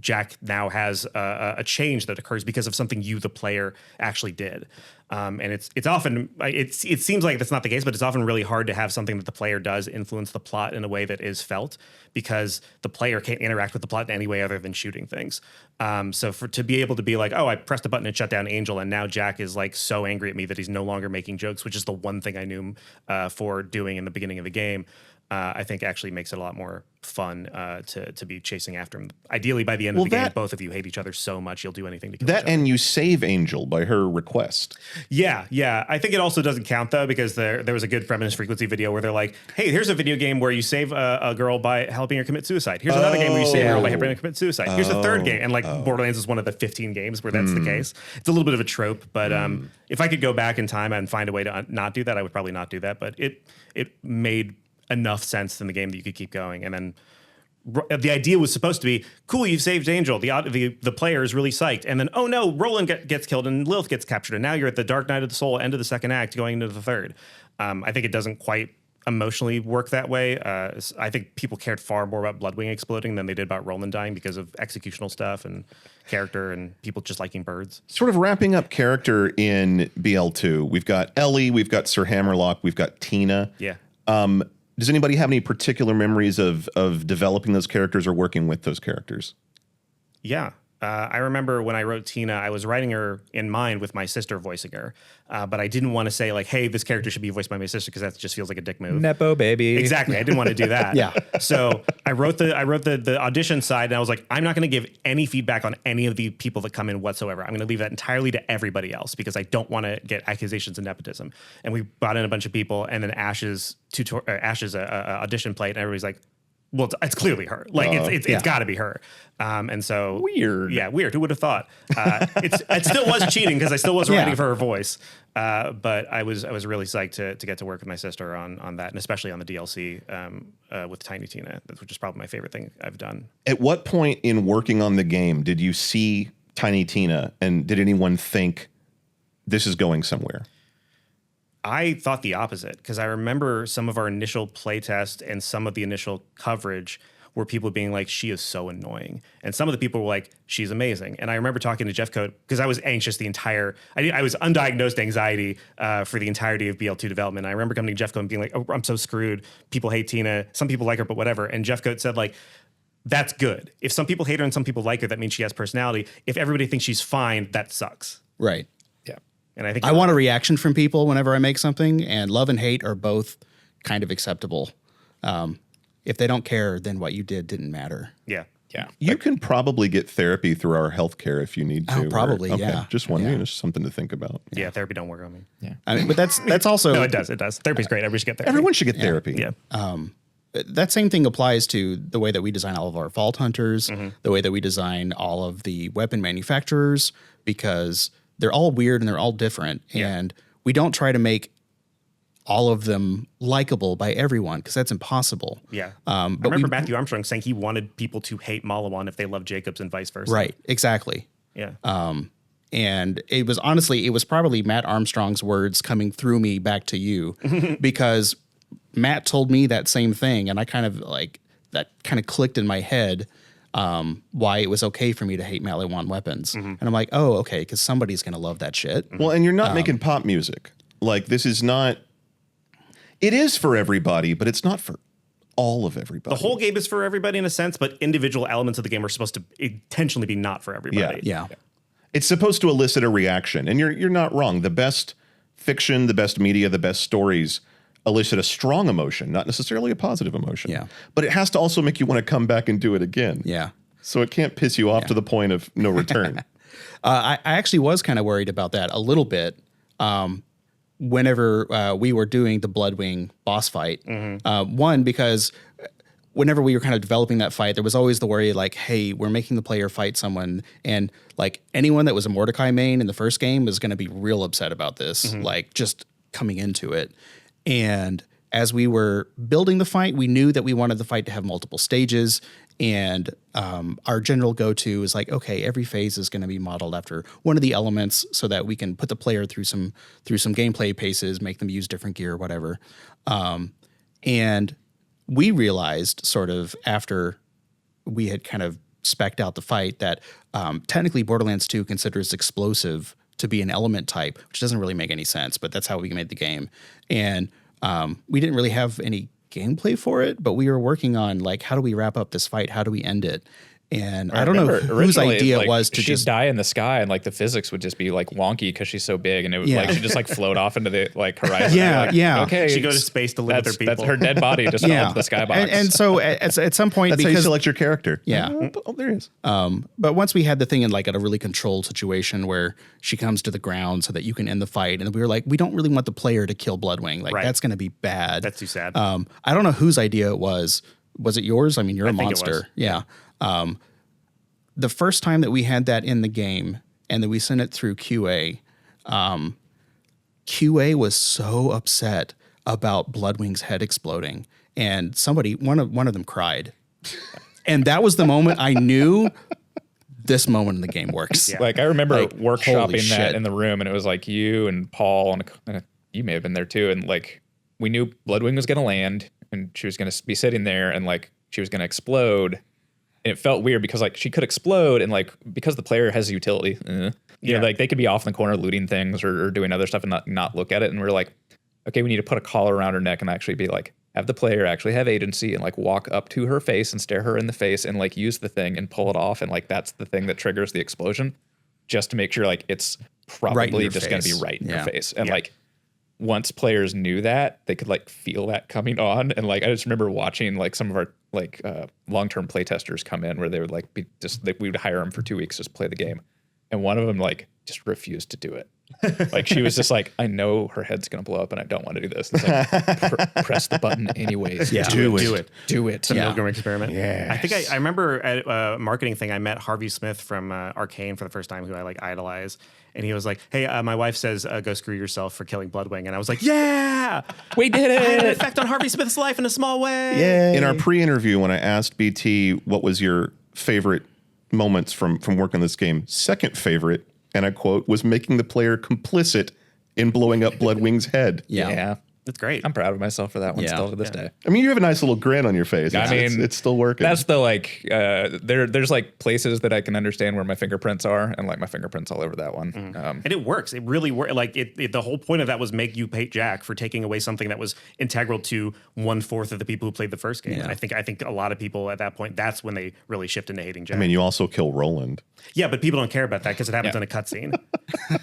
Jack now has a change that occurs because of something you, the player, actually did. And it's often, it seems like that's not the case, but it's often really hard to have something that the player does influence the plot in a way that is felt because the player can't interact with the plot in any way other than shooting things. So to be able to be like, oh, I pressed a button and shut down Angel, and now Jack is like so angry at me that he's no longer making jokes, which is the one thing I knew him for doing in the beginning of the game. I think actually makes it a lot more fun to be chasing after him. Ideally, by the end of the game, both of you hate each other so much you'll do anything to kill each other. And you save Angel by her request. Yeah. I think it also doesn't count though because there was a good Feminist Frequency video where they're like, "Hey, here's a video game where you save a girl by helping her commit suicide. Here's another game where you save a girl by helping her commit suicide. Here's a third game." And like Borderlands is one of the 15 games where that's the case. It's a little bit of a trope, but if I could go back in time and find a way to not do that, I would probably not do that. But it made enough sense in the game that you could keep going. And then the idea was supposed to be, cool, you've saved Angel. The player is really psyched. And then, oh no, Roland gets killed and Lilith gets captured. And now you're at the Dark Night of the Soul, end of the second act, going into the third. I think it doesn't quite emotionally work that way. I think people cared far more about Bloodwing exploding than they did about Roland dying because of executional stuff and character and people just liking birds. Sort of wrapping up character in BL2. We've got Ellie, we've got Sir Hammerlock, we've got Tina. Yeah. Does anybody have any particular memories of developing those characters or working with those characters? Yeah. I remember when I wrote Tina, I was writing her in mind with my sister voicing her, but I didn't want to say like, "Hey, this character should be voiced by my sister," because that just feels like a dick move. Nepo baby. Exactly. I didn't want to do that. Yeah. So I wrote the audition side, and I was like, I'm not going to give any feedback on any of the people that come in whatsoever. I'm going to leave that entirely to everybody else because I don't want to get accusations of nepotism. And we brought in a bunch of people, and then Ash's audition played, and everybody's like, well, it's clearly her. Like it's got to be her. And so Weird. Yeah, weird. Who would have thought? It still was cheating because I still was writing for her voice. But I was really psyched to get to work with my sister on that, and especially on the DLC with Tiny Tina, which is probably my favorite thing I've done. At what point in working on the game did you see Tiny Tina, and did anyone think this is going somewhere? I thought the opposite because I remember some of our initial playtest and some of the initial coverage were people being like, she is so annoying. And some of the people were like, she's amazing. And I remember talking to Jeffcoat because I was anxious I was undiagnosed anxiety for the entirety of BL2 development. I remember coming to Jeffcoat and being like, oh, I'm so screwed. People hate Tina. Some people like her, but whatever. And Jeffcoat said like, that's good. If some people hate her and some people like her, that means she has personality. If everybody thinks she's fine, that sucks. Right. And I think I want a reaction from people whenever I make something, and love and hate are both kind of acceptable. If they don't care, then what you did didn't matter. Yeah. Yeah. You can probably get therapy through our healthcare if you need to. Oh, probably, okay. yeah. Just wondering, Yeah. it's something to think about. Yeah, therapy don't work on me. Yeah. I mean, but that's also No, it does. Therapy's great. Everybody should get therapy. Everyone should get therapy. Yeah. that same thing applies to the way that we design all of our Vault Hunters, the way that we design all of the weapon manufacturers, because they're all weird and they're all different. Yeah. And we don't try to make all of them likable by everyone because that's impossible. Yeah. But I remember Matthew Armstrong saying he wanted people to hate Malawan if they loved Jacobs and vice versa. Right, exactly. Yeah. And it was probably Matt Armstrong's words coming through me back to you because Matt told me that same thing. And I kind of clicked in my head why it was okay for me to hate Malawan weapons. And I'm like, oh, okay, because somebody's going to love that shit. Well, and you're not making pop music. Like, this is not... It is for everybody, but it's not for all of everybody. The whole game is for everybody in a sense, but individual elements of the game are supposed to intentionally be not for everybody. Yeah. It's supposed to elicit a reaction, and you're not wrong. The best fiction, the best media, the best stories elicit a strong emotion, not necessarily a positive emotion. Yeah. But it has to also make you want to come back and do it again. Yeah. So it can't piss you off to the point of no return. I actually was kind of worried about that a little bit whenever we were doing the Bloodwing boss fight. One, because whenever we were kind of developing that fight, there was always the worry like, hey, we're making the player fight someone. And like anyone that was a Mordecai main in the first game was going to be real upset about this, like just coming into it. And as we were building the fight, we knew that we wanted the fight to have multiple stages. And our general go-to is like, okay, every phase is going to be modeled after one of the elements so that we can put the player through some gameplay paces, make them use different gear, whatever. And we realized sort of after we had kind of spec'd out the fight that technically Borderlands 2 considers explosive to be an element type, which doesn't really make any sense, but that's how we made the game. And we didn't really have any gameplay for it, but we were working on like, how do we wrap up this fight? How do we end it? And I don't know whose idea it was to she'd just die in the sky and like the physics would just be like wonky because she's so big and it would like she'd just like float off into the like horizon. Okay, She goes to space to live with her people. That's her dead body just fell into the skybox. And so at some point, That's how you because select your character. Yeah. Oh, there it is. but once we had the thing in like at a really controlled situation where she comes to the ground so that you can end the fight, and we were like, we don't really want the player to kill Bloodwing. Like that's going to be bad. That's too sad. I don't know whose idea it was. Was it yours? I mean, you're a think it was. monster. Yeah. The first time that we had that in the game and then we sent it through QA, QA was so upset about Bloodwing's head exploding, and one of them cried. And that was the moment I knew this moment in the game works. Yeah. Like I remember Like, holy workshopping that shit. in the room, and it was like you and Paul and you may have been there too, and like we knew Bloodwing was going to land, and she was going to be sitting there, and like she was going to explode. And it felt weird because like she could explode, and like because the player has utility, you know, like they could be off in the corner looting things or doing other stuff and not look at it. And we're like, okay, we need to put a collar around her neck and actually be like, have the player actually have agency and like walk up to her face and stare her in the face and like use the thing and pull it off. And like, that's the thing that triggers the explosion, just to make sure like it's probably just going to be right in your face. And like, once players knew that, they could like feel that coming on. And like, I just remember watching like some of our like long-term playtesters come in where they would like be just, we would hire them for 2 weeks, just play the game. And one of them like just refused to do it. Like she was just like, I know her head's going to blow up and I don't want to do this. It's like, press the button anyways. Yeah. Do it. It's It's a Milgram experiment. Yes. I think I remember at a marketing thing, I met Harvey Smith from Arcane for the first time, who I like idolize. And he was like, hey, my wife says, go screw yourself for killing Bloodwing. And I was like, yeah, We did I had an it. effect on Harvey Smith's life in a small way. Yeah. In our pre-interview, when I asked BT what was your favorite moments from working on this game, second favorite, and I quote, was making the player complicit in blowing up Bloodwing's head. Yeah. That's great. I'm proud of myself for that one Yeah. still to this day. I mean, you have a nice little grin on your face. I mean, it's still working. That's the like there's like places that I can understand where my fingerprints are, and like my fingerprints all over that one. And it works. It really works. Like the whole point of that was make you hate Jack for taking away something that was integral to 1/4 of the people who played the first game. Yeah. And I think a lot of people at that point, that's when they really shift into hating Jack. I mean, you also kill Roland. Yeah, but people don't care about that because it happens in a cutscene.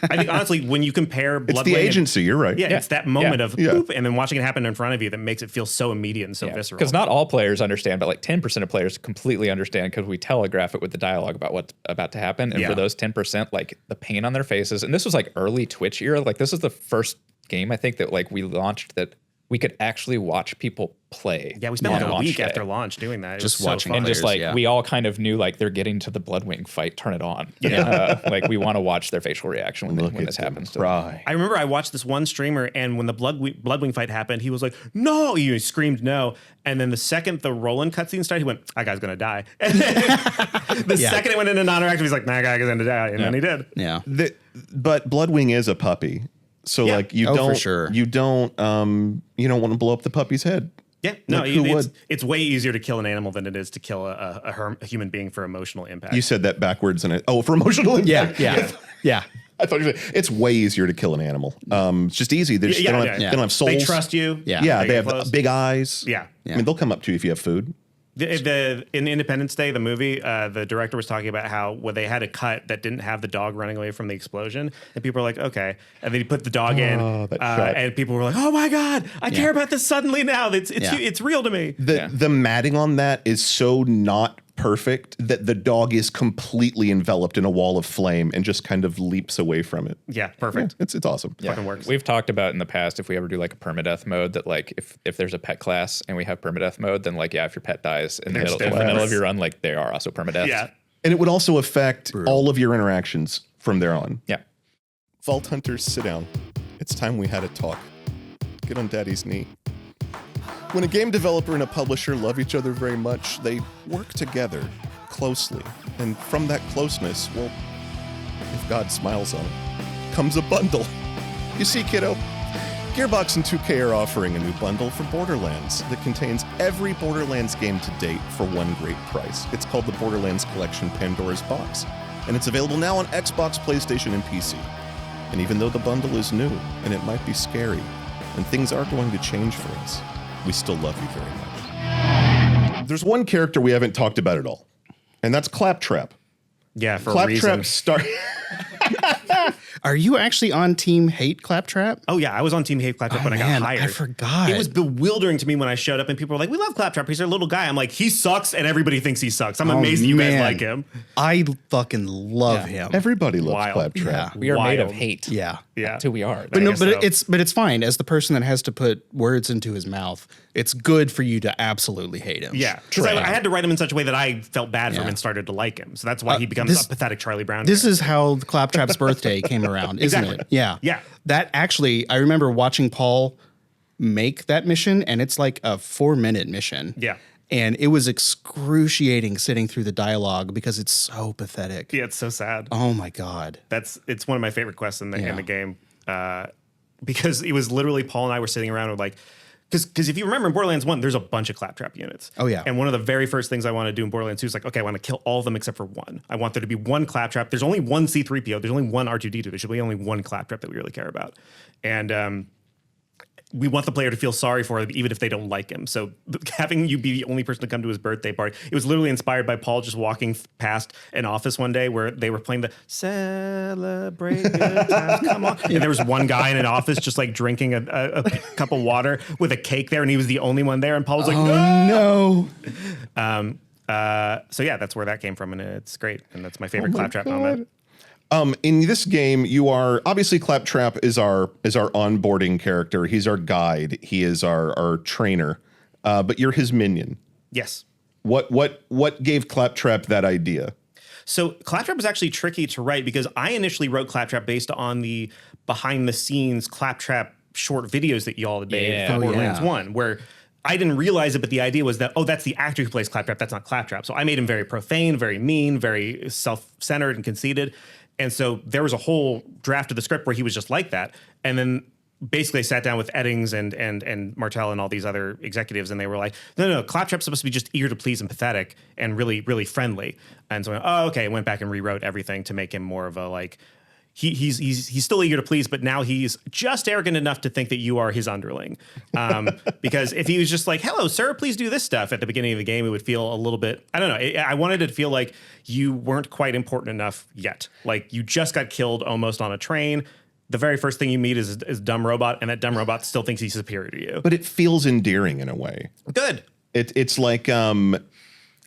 I think honestly, when you compare It's Bloodwing the and- agency. You're right. yeah, it's that moment of Yeah. boop, and then watching it happen in front of you that makes it feel so immediate and so visceral. Because not all players understand, but like 10% of players completely understand because we telegraph it with the dialogue about what's about to happen. And Yeah. for those 10%, like the pain on their faces, and this was like early Twitch era. Like this is the first game I think that like we launched that we could actually watch people play. Yeah, we spent like on a launch week day. after launch doing that. It Just was so watching fun. And just players, like yeah. we all kind of knew like they're getting to the Bloodwing fight, turn it on. Yeah, like we want to watch their facial reaction when this happens. To them. Cry. I remember I watched this one streamer, and when the Bloodwing fight happened, he was like, "No!" He screamed, "No!" And then the second the Roland cutscene started, he went, "That guy's gonna die." And then the second it went into non-interactive, he's like, "That guy's gonna die," and then he did. Yeah. But Bloodwing is a puppy. So Yeah. like you Oh, for don't sure. you don't want to blow up the puppy's head. Yeah, no, Like, who it's way easier to kill an animal than it is to kill a human being for emotional impact. You said that backwards and for emotional impact. Yeah. I thought you said it's way easier to kill an animal. It's just easy. They don't have souls. They trust you. Yeah. Yeah, they get have close. big eyes. Yeah. I mean, they'll come up to you if you have food. In Independence Day, the movie, the director was talking about how they had a cut that didn't have the dog running away from the explosion, and people were like, "Okay," and then he put the dog in, and people were like, "Oh my god, I care about this suddenly now. It's real to me." The matting on that is so not perfect that the dog is completely enveloped in a wall of flame and just kind of leaps away from it. Yeah, perfect. It's awesome. Fucking works. We've talked about in the past if we ever do like a permadeath mode that like if there's a pet class and we have permadeath mode, then like if your pet dies in the middle of your run, like they are also permadeath. Yeah. And it would also affect all of your interactions from there on. Yeah. Vault Hunters, sit down. It's time we had a talk. Get on daddy's knee. When a game developer and a publisher love each other very much, they work together closely. And from that closeness, well, if God smiles on it, comes a bundle. You see, kiddo, Gearbox and 2K are offering a new bundle for Borderlands that contains every Borderlands game to date for one great price. It's called the Borderlands Collection Pandora's Box, and it's available now on Xbox, PlayStation, and PC. And even though the bundle is new, and it might be scary, and things are going to change for us, we still love you very much. There's one character we haven't talked about at all, and that's Claptrap. Yeah, for a Claptrap reason. start. Are you actually on Team Hate Claptrap? Oh yeah, I was on Team Hate Claptrap when I man, got hired. I forgot. It was bewildering to me when I showed up and people were like, "We love Claptrap. He's a little guy." I'm like, "He sucks," and everybody thinks he sucks. I'm amazed you guys man. like him. I fucking love him. Everybody loves Wild. Claptrap. Yeah. We are made of Wild. hate. Yeah. Yeah, That's who we are. But no, guess but so. it's fine. As the person that has to put words into his mouth, it's good for you to absolutely hate him. Yeah, because I had to write him in such a way that I felt bad for him and started to like him. So that's why he becomes a pathetic Charlie Brown. This is how Claptrap's birthday came around, isn't Exactly. it? Yeah. Yeah. That actually, I remember watching Paul make that mission, and it's like a 4-minute mission. Yeah. And it was excruciating sitting through the dialogue because it's so pathetic. Yeah, it's so sad. Oh my God. It's one of my favorite quests in the Yeah. game because it was literally Paul and I were sitting around with like. Because if you remember in Borderlands 1, there's a bunch of Claptrap units. Oh, yeah. And one of the very first things I want to do in Borderlands 2 is like, okay, I want to kill all of them except for one. I want there to be one Claptrap. There's only one C-3PO. There's only one R2-D2. There should be only one Claptrap that we really care about. And we want the player to feel sorry for him, even if they don't like him. So having you be the only person to come to his birthday party, it was literally inspired by Paul just walking past an office one day where they were playing the Celebrate Good Times, come on. And there was one guy in an office just like drinking a cup of water with a cake there, and he was the only one there. And Paul was like, no. so yeah, that's where that came from, and it's great. And that's my favorite Claptrap moment. In this game, you are obviously Claptrap is our onboarding character. He's our guide. He is our trainer. But you're his minion. Yes. What gave Claptrap that idea? So Claptrap was actually tricky to write because I initially wrote Claptrap based on the behind the scenes Claptrap short videos that y'all had made for Borderlands 1, where I didn't realize it, but the idea was that, that's the actor who plays Claptrap. That's not Claptrap. So I made him very profane, very mean, very self-centered and conceited. And so there was a whole draft of the script where he was just like that. And then basically I sat down with Eddings and Martell and all these other executives, and they were like, no, Claptrap's supposed to be just eager to please and pathetic and really, really friendly. And so I went, okay, went back and rewrote everything to make him more of a like, he's still eager to please, but now he's just arrogant enough to think that you are his underling. Because if he was just like, hello, sir, please do this stuff at the beginning of the game, it would feel a little bit, I don't know. I wanted it to feel like you weren't quite important enough yet. Like you just got killed almost on a train. The very first thing you meet is dumb robot, and that dumb robot still thinks he's superior to you. But it feels endearing in a way. Good. It's like, I'll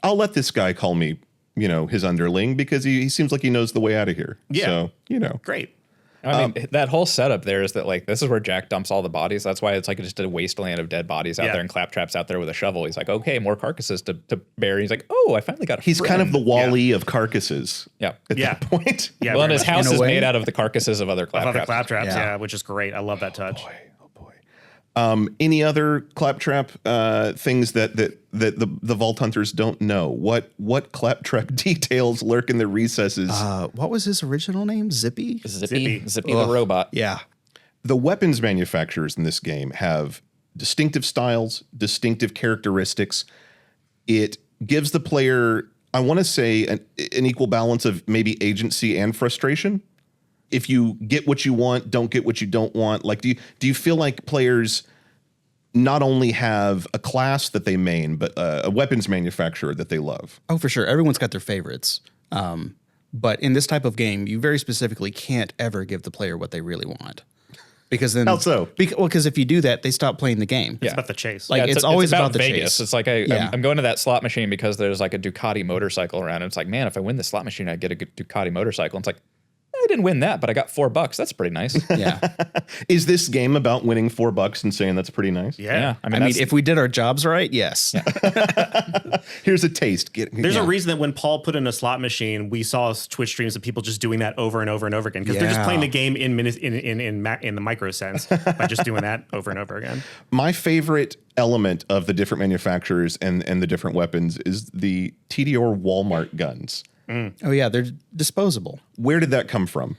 let this guy call me, his underling because he seems like he knows the way out of here. Yeah. So, Great. I mean, that whole setup there is that like this is where Jack dumps all the bodies. That's why it's like just a wasteland of dead bodies out there, and Claptrap's out there with a shovel. He's like, okay, more carcasses to bury. He's like, oh, I finally got a He's friend. kind of the Wall-E of carcasses. Yeah. At that point. Yeah. Well, and his very house In a is way. made out of the carcasses of other much. Other Claptraps. Claptraps, Yeah. which is great. I love that touch. Oh boy. Any other Claptrap things that the Vault Hunters don't know? What Claptrap details lurk in the recesses? What was his original name? Zippy? Zippy the robot. Yeah. The weapons manufacturers in this game have distinctive styles, distinctive characteristics. It gives the player, I want to say, an equal balance of maybe agency and frustration. If you get what you want, don't get what you don't want. Like, do you feel like players not only have a class that they main, but a weapons manufacturer that they love? Oh, for sure. Everyone's got their favorites. But in this type of game, you very specifically can't ever give the player what they really want. Because then, How so? Because if you do that, they stop playing the game. It's about the chase. Like, it's always about the Vegas. chase. It's like Yeah. I'm going to that slot machine because there's like a Ducati motorcycle around. And it's like, man, if I win the slot machine, I get a good Ducati motorcycle. And it's like, I didn't win that, but I got $4. That's pretty nice. Yeah. Is this game about winning $4 and saying that's pretty nice? yeah. I I mean, mean, if we did our jobs right, yes. Here's a taste. There's a reason that when Paul put in a slot machine, we saw Twitch streams of people just doing that over and over and over again because they're just Yeah. playing the game in the micro sense by just doing that over and over again. My favorite element of the different manufacturers and the different weapons is the TDR Walmart guns. Oh, yeah. They're disposable. Where did that come from?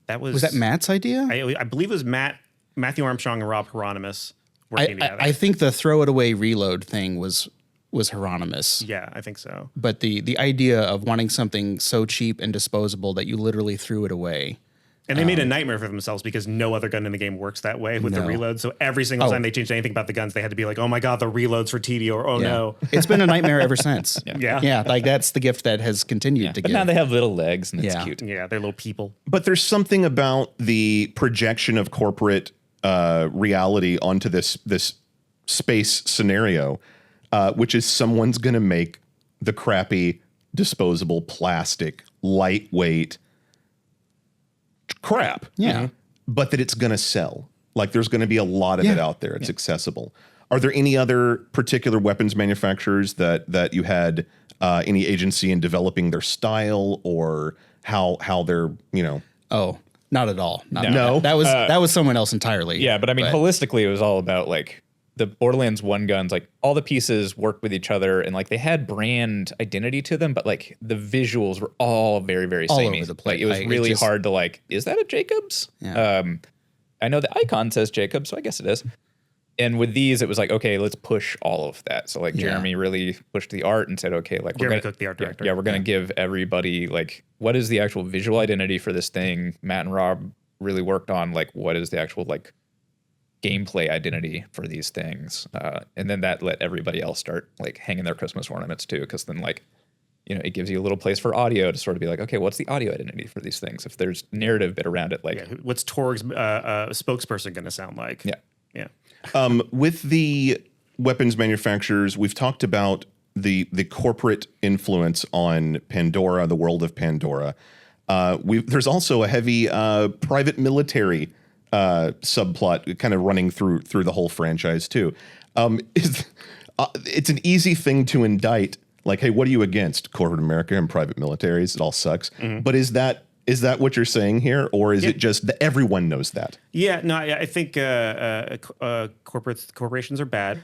That Was that Matt's idea? I believe it was Matthew Armstrong and Rob Hieronymus working together. I think the throw it away reload thing was Hieronymus. Yeah, I think so. But the idea of wanting something so cheap and disposable that you literally threw it away. And they made a nightmare for themselves because no other gun in the game works that way with the No. reload. So every single time they changed anything about the guns, they had to be like, oh my God, the reloads for TD, or oh Yeah. no. It's been a nightmare ever since. Yeah. Yeah, like that's the gift that has continued to but give. now they have little legs and it's Yeah. cute. Yeah, they're little people. But there's something about the projection of corporate reality onto this space scenario, which is someone's going to make the crappy, disposable, plastic, lightweight crap. Yeah. But that it's going to sell. Like there's going to be a lot of it out there. It's accessible. Are there any other particular weapons manufacturers that you had any agency in developing their style or how they're, Oh, not at all. Not No? That was someone else entirely. Yeah, but I mean, holistically, it was all about like the Borderlands 1 guns, like all the pieces worked with each other and like they had brand identity to them, but like the visuals were all very, very All samey. over the place. Like, it was Like, it really just- hard to like, is that a Jacobs? Yeah. I know the icon says Jacobs, so I guess it is. And with these, it was like, okay, let's push all of that. So like Jeremy really pushed the art and said, okay, like Jeremy Cook, the art director. Yeah, we're gonna give everybody like what is the actual visual identity for this thing. Matt and Rob really worked on like what is the actual like gameplay identity for these things. And then that let everybody else start like hanging their Christmas ornaments too. Cause then like, you know, it gives you a little place for audio to sort of be like, okay, what's the audio identity for these things? If there's narrative bit around it, like What's Torg's spokesperson going to sound like? Yeah. Yeah. With the weapons manufacturers, we've talked about the corporate influence on Pandora, the world of Pandora. There's also a heavy private military subplot kind of running through the whole franchise too. It's an easy thing to indict, like, hey, what are you against? Corporate America and private militaries? It all sucks. But is that what you're saying here, or is it just that everyone knows that? Yeah, no, I think corporations are bad.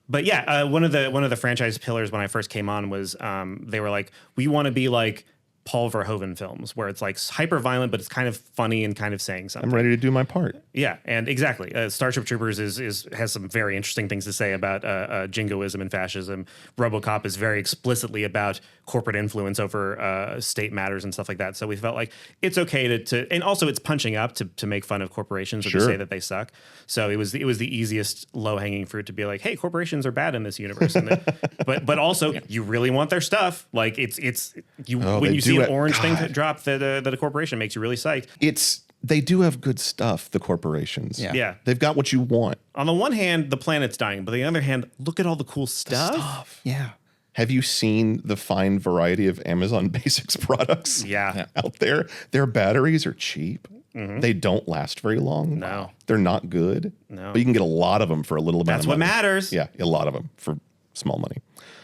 But yeah, one of the franchise pillars when I first came on was they were like, we want to be like Paul Verhoeven films, where it's like hyper violent, but it's kind of funny and kind of saying something. I'm ready to do my part. Yeah, and exactly. Starship Troopers has some very interesting things to say about jingoism and fascism. RoboCop is very explicitly about corporate influence over state matters and stuff like that. So we felt like it's okay to and also it's punching up to make fun of corporations or to say that they suck. So it was the easiest low hanging fruit to be like, hey, corporations are bad in this universe. And but also you really want their stuff. Like when you see an orange thing drop that a corporation makes you really psyched. They do have good stuff, the corporations. Yeah. They've got what you want. On the one hand, the planet's dying, but on the other hand, look at all the cool stuff. Yeah. Have you seen the fine variety of Amazon Basics products out there? Their batteries are cheap. They don't last very long. No. They're not good. No. But you can get a lot of them for a little amount That's of money. what matters. Yeah, a lot of them for small money.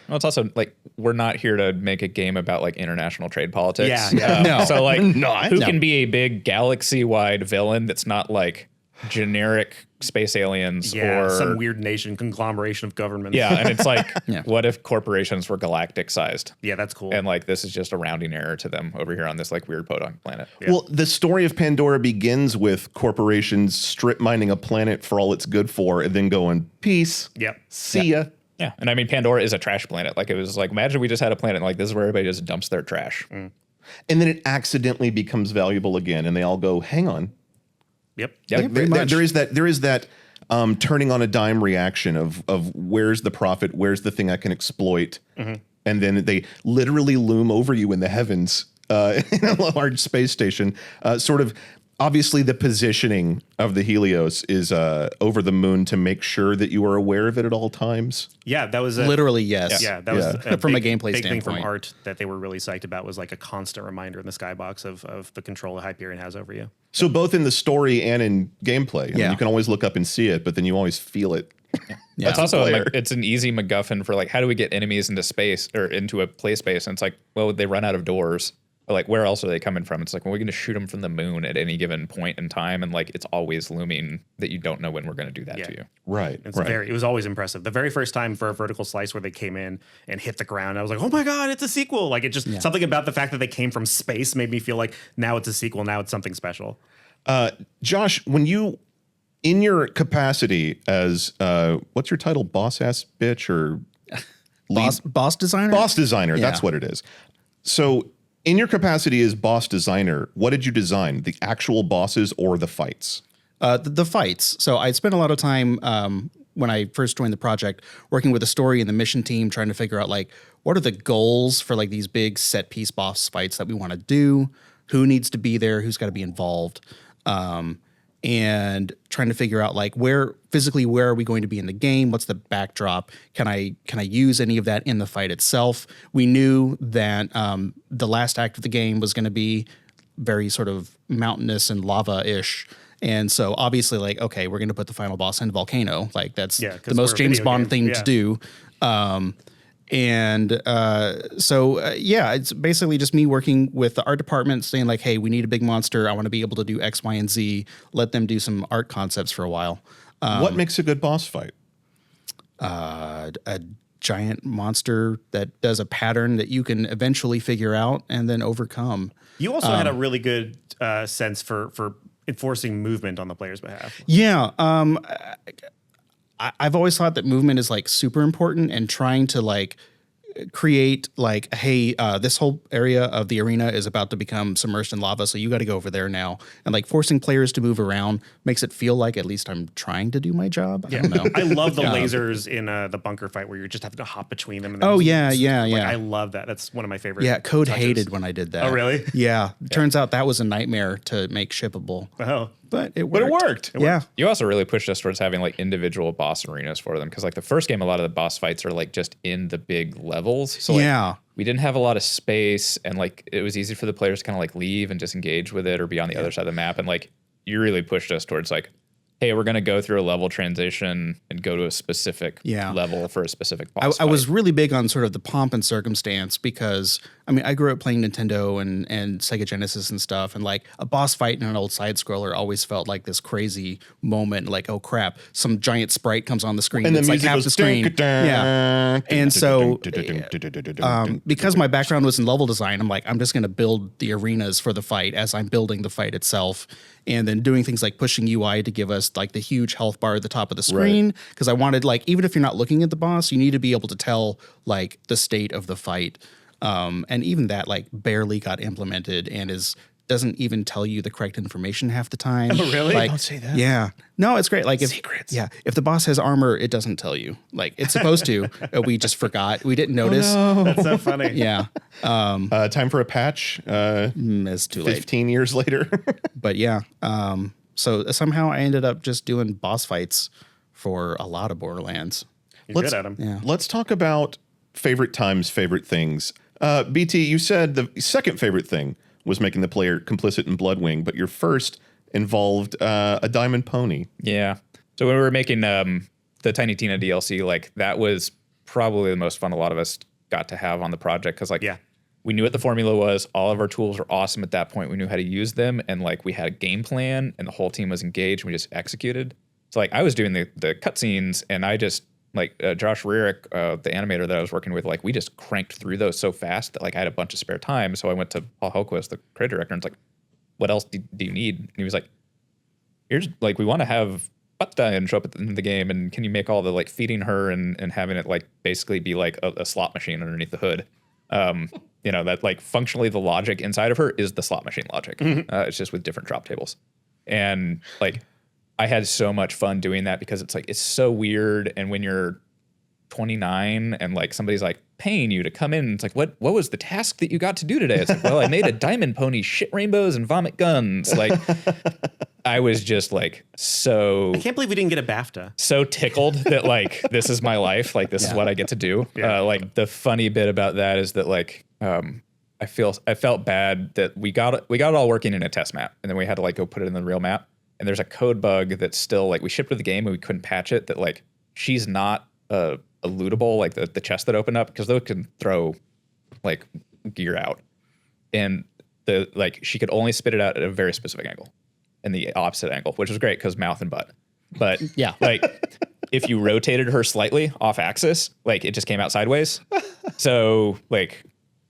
well, it's also like we're not here to make a game about like international trade politics. Yeah. No. So like, Not. who No. can be a big galaxy-wide villain that's not like generic space aliens Yeah, or some weird nation conglomeration of governments. yeah, and it's like, Yeah. what if corporations were galactic sized? Yeah, that's cool. And like this is just a rounding error to them over here on this like weird podunk planet. Yeah. Well, the story of Pandora begins with corporations strip mining a planet for all it's good for and then going, peace. Yep. See ya. Yeah, and I mean Pandora is a trash planet. Like it was like imagine we just had a planet like this is where everybody just dumps their trash. And then it accidentally becomes valuable again, and they all go, hang on. Yep. Yep. Like, pretty much. there is that turning on a dime reaction of where's the profit, where's the thing I can exploit, and then they literally loom over you in the heavens in a large space station. Sort of obviously the positioning of the Helios is over the moon to make sure that you are aware of it at all times. Yeah, that was Literally, yes. Yeah, that was From a big- gameplay big thing from standpoint. art that they were really psyched about was like a constant reminder in the skybox of the control that Hyperion has over you. So both in the story and in gameplay, I mean, Yeah. you can always look up and see it, but then you always feel it. It's also player. it's an easy MacGuffin for like how do we get enemies into space or into a play space? And it's like, well, they run out of doors. Or like where else are they coming from? It's like, well, we're going to shoot them from the moon at any given point in time, and like it's always looming that you don't know when we're going to do that to you. Right. It's right. it was always impressive. The very first time for a vertical slice where they came in and hit the ground, I was like, oh my God, it's a sequel. Like it just something about the fact that they came from space made me feel like now it's a sequel. Now it's something special. Josh, when you, in your capacity as, what's your title? Boss ass bitch or Boss designer? boss designer? Yeah. That's what it is. So in your capacity as boss designer, what did you design? The actual bosses or the fights? The fights. So I spent a lot of time when I first joined the project working with the story and the mission team, trying to figure out like what are the goals for like these big set piece boss fights that we want to do, who needs to be there, who's got to be involved, and trying to figure out like where are we going to be in the game? What's the backdrop? Can I use any of that in the fight itself? We knew that the last act of the game was going to be very sort of mountainous and lava-ish. And so obviously like, okay, we're going to put the final boss in a volcano. Like that's the 'cause most we're a James video Bond game. thing to do. It's basically just me working with the art department saying like, hey, we need a big monster. I want to be able to do X, Y, and Z. Let them do some art concepts for a while. What makes a good boss fight? A giant monster that does a pattern that you can eventually figure out and then overcome. You also had a really good sense for enforcing movement on the player's behalf. Yeah. I've always thought that movement is like super important and trying to like create like, hey, this whole area of the arena is about to become submerged in lava, so you got to go over there now. And like forcing players to move around makes it feel like at least I'm trying to do my job. I don't know. I love the lasers in the bunker fight where you're just having to hop between them. And Oh, yeah. I love that. That's one of my favorite. Yeah, Code touches. hated when I did that. Oh, really? Yeah. Turns out that was a nightmare to make shippable. Oh. But it worked. But it worked. Yeah. You also really pushed us towards having like individual boss arenas for them because like the first game, a lot of the boss fights are like just in the big levels. So like, Yeah. we didn't have a lot of space, and like it was easy for the players to kind of like leave and disengage with it or be on the other side of the map. And like you really pushed us towards like, hey, we're going to go through a level transition and go to a specific level for a specific boss I was fight. really big on sort of the pomp and circumstance because, I mean, I grew up playing Nintendo and Sega Genesis and stuff, and like a boss fight in an old side scroller always felt like this crazy moment. Like, oh crap, some giant sprite comes on the screen And the it's like music half goes the screen. Yeah, and so because my background was in level design, I'm like, I'm just going to build the arenas for the fight as I'm building the fight itself, and then doing things like pushing UI to give us like the huge health bar at the top of the screen because I wanted like even if you're not looking at the boss, you need to be able to tell like the state of the fight. And even that like barely got implemented and doesn't even tell you the correct information half the time. Oh, really? Like, Don't say that. Yeah. No, it's great. Like if Secrets. yeah, if the boss has armor, it doesn't tell you. Like it's supposed to. We just forgot. We didn't notice. That's so funny. Yeah. Time for a patch. It's too late. 15 years later. But yeah. So somehow I ended up just doing boss fights for a lot of Borderlands. You're good at them. Yeah. Let's talk about favorite times, favorite things. BT, you said the second favorite thing was making the player complicit in Bloodwing, but your first involved a diamond pony. Yeah. So when we were making the Tiny Tina DLC, like that was probably the most fun a lot of us got to have on the project because like we knew what the formula was. All of our tools were awesome at that point. We knew how to use them, and like we had a game plan, and the whole team was engaged. And we just executed. So like I was doing the cutscenes, and I just like Josh Rearick, the animator that I was working with, like we just cranked through those so fast that like I had a bunch of spare time. So I went to Paul Hellquist, the creative director, and it's like, what else do you need? And he was like, here's like we want to have Butt Stallion show up at the end of the game, and can you make all the like feeding her and having it like basically be like a slot machine underneath the hood. You know, that like functionally the logic inside of her is the slot machine logic. It's just with different drop tables. And like I had so much fun doing that because it's like it's so weird. And when you're 29 and like somebody's like paying you to come in, it's like, what was the task that you got to do today? It's like, well, I made a diamond pony shit rainbows and vomit guns. Like I was just like I can't believe we didn't get a BAFTA. so tickled that like this is my life, like this is what I get to do. Like the funny bit about that is that like I felt bad that we got it all working in a test map, and then we had to like go put it in the real map, and there's a code bug that's still like we shipped with the game and we couldn't patch it, that like she's not a lootable, like the chest that opened up, because those can throw like gear out, and the like she could only spit it out at a very specific angle and the opposite angle, which was great because mouth and butt. But Yeah. like if you rotated her slightly off axis, like it just came out sideways. So like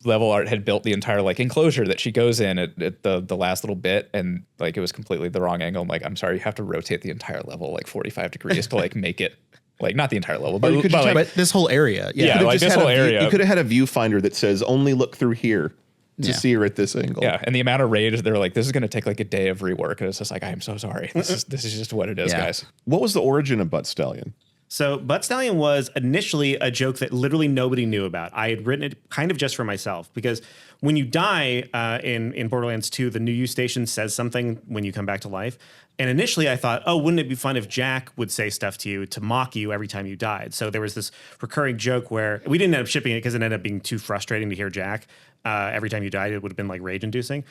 Level Art had built the entire like enclosure that she goes in at the last little bit, and like it was completely the wrong angle. I'm like, I'm sorry, you have to rotate the entire level like 45 degrees to like make it like not the entire level, but, you could just like, But this whole area. Yeah. Yeah, Could've like just this had whole a view- area. You could have had a viewfinder that says only look through here to Yeah. see her at this angle. yeah, and the amount of rage, they're like, this is going to take like a day of rework, and it's just like, I am so sorry. This is just what it is, Yeah. guys. What was the origin of Butt Stallion? So Butt Stallion was initially a joke that literally nobody knew about. I had written it kind of just for myself because when you die in Borderlands 2, the new use station says something when you come back to life. And initially I thought, oh, wouldn't it be fun if Jack would say stuff to you to mock you every time you died? So there was this recurring joke where we didn't end up shipping it because it ended up being too frustrating to hear Jack every time you died. It would have been like rage inducing.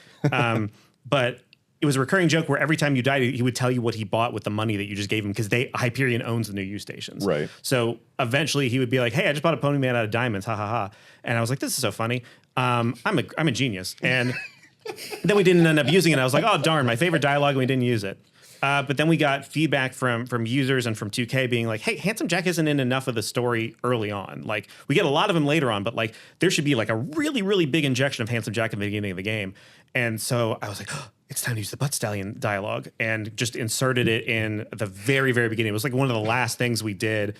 But it was a recurring joke where every time you died, he would tell you what he bought with the money that you just gave him because Hyperion owns the new use stations. Right. So eventually he would be like, hey, I just bought a pony made out of diamonds. Ha ha ha. And I was like, this is so funny. I'm a genius. And then we didn't end up using it. I was like, oh, darn, my favorite dialogue, and we didn't use it. But then we got feedback from users and from 2K being like, hey, Handsome Jack isn't in enough of the story early on. Like, we get a lot of him later on, but like there should be like a really, really big injection of Handsome Jack in the beginning of the game. And so I was like, oh, it's time to use the Butt Stallion dialogue, and just inserted it in the very, very beginning. It was like one of the last things we did.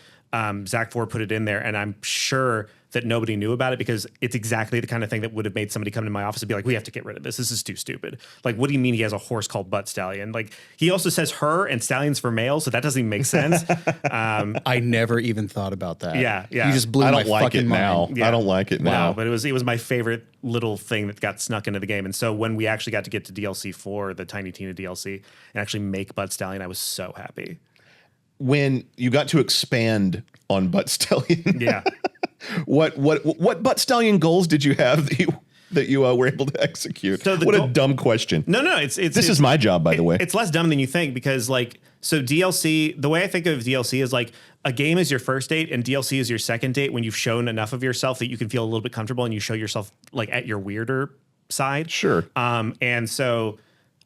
Zach Ford put it in there, and I'm sure that nobody knew about it, because it's exactly the kind of thing that would have made somebody come to my office and be like, we have to get rid of this. This is too stupid. Like, what do you mean he has a horse called Butt Stallion? Like, he also says her and stallions for male, so that doesn't even make sense. I never even thought about that. Yeah, yeah. You just blew I my don't like fucking it now. mind. Yeah. I don't like it now. Wow, but it was my favorite little thing that got snuck into the game. And so when we actually got to get to DLC 4, the Tiny Tina DLC, and actually make Butt Stallion, I was so happy. When you got to expand on Butt Stallion, Yeah. what Butt Stallion goals did you have that you were able to execute? So What a dumb question. No, it's This is my job, by the way. It's less dumb than you think, because like, so DLC, the way I think of DLC is like, a game is your first date and DLC is your second date, when you've shown enough of yourself that you can feel a little bit comfortable and you show yourself like at your weirder side. Sure. And so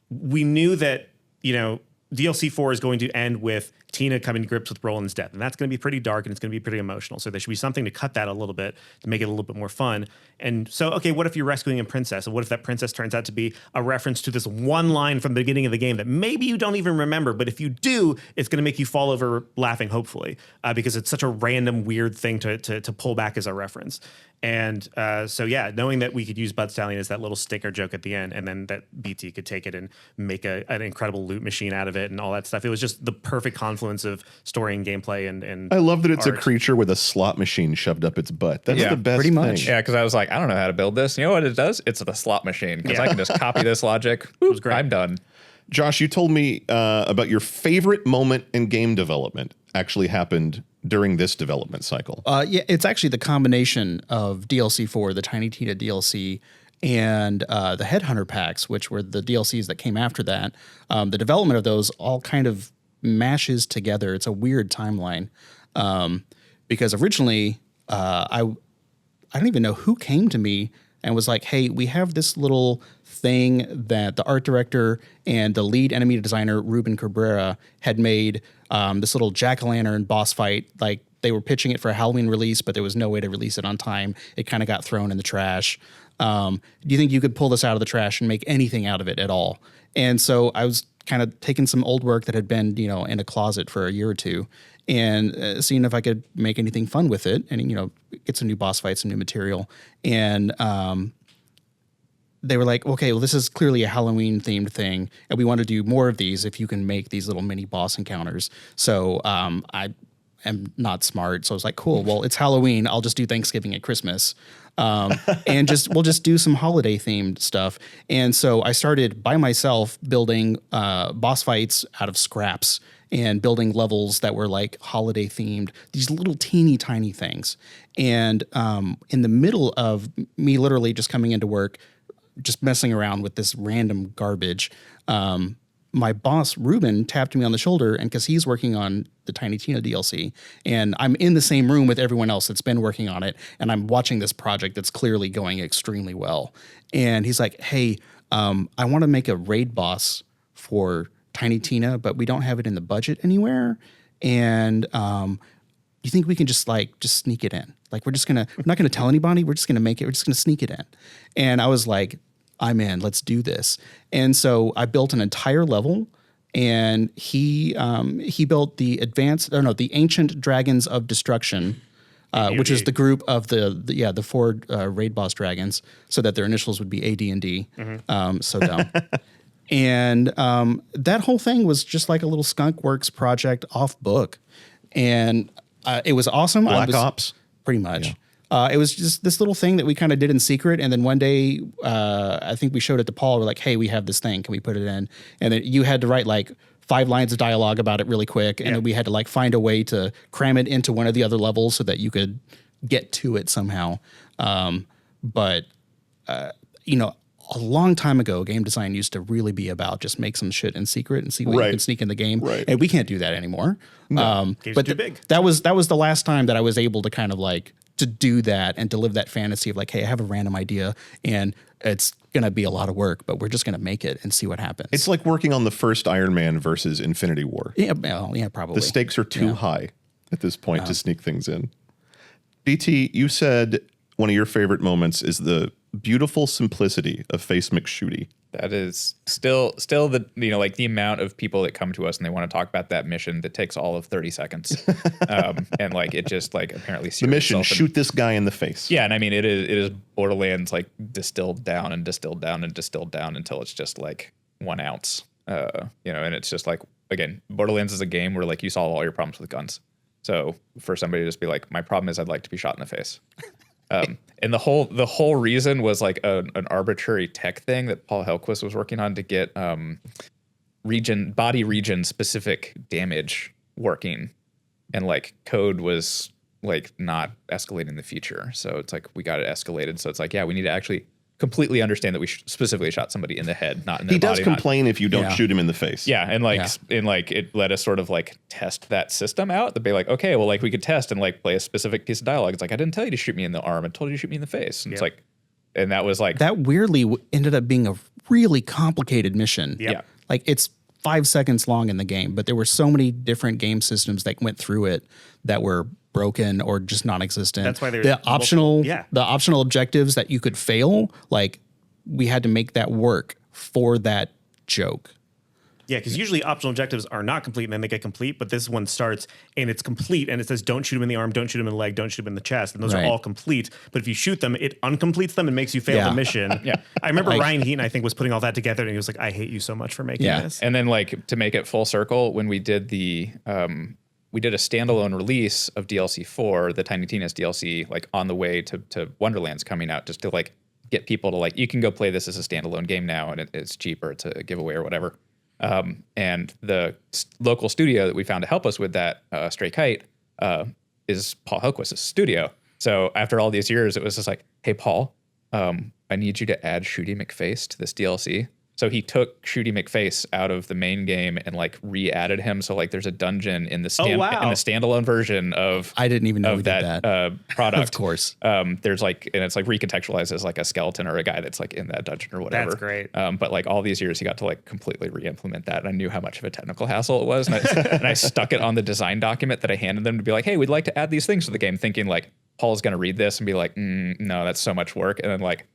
we knew that, DLC 4 is going to end with Tina coming to grips with Roland's death. And that's going to be pretty dark and it's going to be pretty emotional. So there should be something to cut that a little bit to make it a little bit more fun. And so, okay, what if you're rescuing a princess? And what if that princess turns out to be a reference to this one line from the beginning of the game that maybe you don't even remember, but if you do, it's going to make you fall over laughing, hopefully, because it's such a random, weird thing to pull back as a reference. And so, yeah, knowing that we could use Butt Stallion as that little sticker joke at the end, and then that BT could take it and make an incredible loot machine out of it and all that stuff. It was just the perfect confluence of story and gameplay and I love that it's art. a creature with a slot machine shoved up its butt. That's Yeah, the best pretty much. thing. Yeah, because I was like, I don't know how to build this. You know what it does? It's the slot machine, because I can just copy this logic. Boop, great. I'm done. Josh, you told me about your favorite moment in game development actually happened during this development cycle. Yeah, it's actually the combination of DLC 4, the Tiny Tina DLC, and the Headhunter packs, which were the DLCs that came after that. The development of those all kind of mashes together. It's a weird timeline because originally I don't even know who came to me and was like, hey, we have this little thing that the art director and the lead enemy designer, Ruben Cabrera, had made, this little jack-o'-lantern boss fight. Like, they were pitching it for a Halloween release, but there was no way to release it on time. It kind of got thrown in the trash. Do you think you could pull this out of the trash and make anything out of it at all? And so I was kind of taking some old work that had been, in a closet for a year or two and seeing if I could make anything fun with it and, get some new boss fights, some new material. And they were like, okay, well, this is clearly a Halloween themed thing, and we want to do more of these if you can make these little mini boss encounters. So I am not smart. So I was like, cool, well, it's Halloween. I'll just do Thanksgiving and Christmas. And we'll just do some holiday themed stuff. And so I started by myself building boss fights out of scraps and building levels that were like holiday themed, these little teeny tiny things. And in the middle of me literally just coming into work, just messing around with this random garbage, my boss, Ruben, tapped me on the shoulder, and because he's working on the Tiny Tina DLC, and I'm in the same room with everyone else that's been working on it, and I'm watching this project that's clearly going extremely well. And he's like, hey, I want to make a raid boss for Tiny Tina, but we don't have it in the budget anywhere. And you think we can just sneak it in? Like, we're not gonna tell anybody. We're just gonna make it. We're just gonna sneak it in. And I was like, I'm in. Let's do this. And so I built an entire level, and he built the Ancient Dragons of Destruction, which is the group of the four raid boss dragons, so that their initials would be AD&D. So dumb. And that whole thing was just like a little Skunk Works project off book, and it was awesome. Black Ops. Pretty much. Yeah. It was just this little thing that we kind of did in secret. And then one day, I think we showed it to Paul. We're like, hey, we have this thing. Can we put it in? And then you had to write like 5 lines of dialogue about it really quick. And then we had to like find a way to cram it into one of the other levels so that you could get to it somehow. But a long time ago, game design used to really be about just make some shit in secret and see what you can sneak in the game. Right. And we can't do that anymore. Games are too big. That was the last time that I was able to kind of like to do that and to live that fantasy of like, hey, I have a random idea and it's going to be a lot of work, but we're just going to make it and see what happens. It's like working on the first Iron Man versus Infinity War. Yeah, well, yeah, probably. The stakes are too high at this point to sneak things in. BT, you said one of your favorite moments is the beautiful simplicity of Face McShooty. That is still the like the amount of people that come to us and they want to talk about that mission that takes all of 30 seconds, and like it just like apparently The mission: shoot this guy in the face. Yeah, and I mean it is Borderlands like distilled down and distilled down and distilled down until it's just like 1 ounce. And it's just like, again, Borderlands is a game where like you solve all your problems with guns. So for somebody to just be like, my problem is I'd like to be shot in the face. And the whole reason was like an arbitrary tech thing that Paul Helquist was working on to get body region specific damage working, and like code was like not escalating the feature. So it's like we got it escalated. So it's like, yeah, we need to actually completely understand that we specifically shot somebody in the head, not in the body. He does complain if you don't shoot him in the face. Yeah, and it let us sort of like test that system out. To be like, okay, well, like we could test and like play a specific piece of dialogue. It's like, I didn't tell you to shoot me in the arm. I told you to shoot me in the face. And it's like, and that was like that weirdly ended up being a really complicated mission. Yeah. Like it's 5 seconds long in the game, but there were so many different game systems that went through it that were broken or just non-existent. That's why the optional objectives that you could fail, like we had to make that work for that joke. Yeah, because usually optional objectives are not complete and then they get complete, but this one starts and it's complete and it says don't shoot him in the arm, don't shoot him in the leg, don't shoot him in the chest, and those are all complete. But if you shoot them, it uncompletes them and makes you fail the mission. Yeah. I remember Ryan Heaton, I think, was putting all that together and he was like, I hate you so much for making this. And then like to make it full circle, when we did we did a standalone release of DLC 4, the Tiny Tina's DLC, like on the way to Wonderlands coming out, just to like get people to like, you can go play this as a standalone game now and it's cheaper, it's a giveaway or whatever. And the local studio that we found to help us with that, Stray Kite, is Paul Helquist's studio. So after all these years, it was just like, hey, Paul, I need you to add Shooty McFace to this DLC. So he took Shooty McFace out of the main game and like re-added him. So like there's a dungeon in the in the standalone version of I didn't even know that product. Of course. There's like, and it's like recontextualized as like a skeleton or a guy that's like in that dungeon or whatever. That's great. But like all these years he got to like completely re-implement that. And I knew how much of a technical hassle it was. And I stuck it on the design document that I handed them to be like, hey, we'd like to add these things to the game, thinking like Paul's going to read this and be like, no, that's so much work. And then like,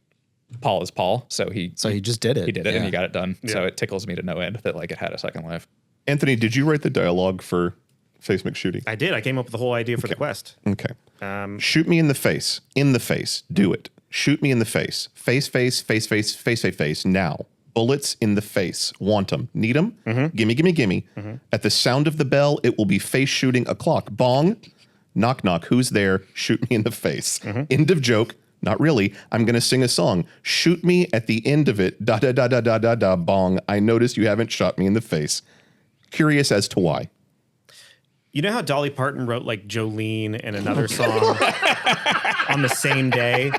Paul is Paul, so he just did it. He did it and he got it done. Yeah. So it tickles me to no end that like it had a second life. Anthony, did you write the dialogue for Face McShooty? I did. I came up with the whole idea for the quest. Okay. Shoot me in the face. In the face. Do it. Shoot me in the face. Face, face, face, face, face, face, face. Now. Bullets in the face. Want 'em. Need 'em. Gimme, gimme, gimme. At the sound of the bell, it will be face shooting a clock. Bong. Knock, knock. Who's there? Shoot me in the face. End of joke. Not really. I'm going to sing a song. Shoot me at the end of it. Da da da da da da da bong. I noticed you haven't shot me in the face. Curious as to why. You know how Dolly Parton wrote like Jolene and another song on the same day?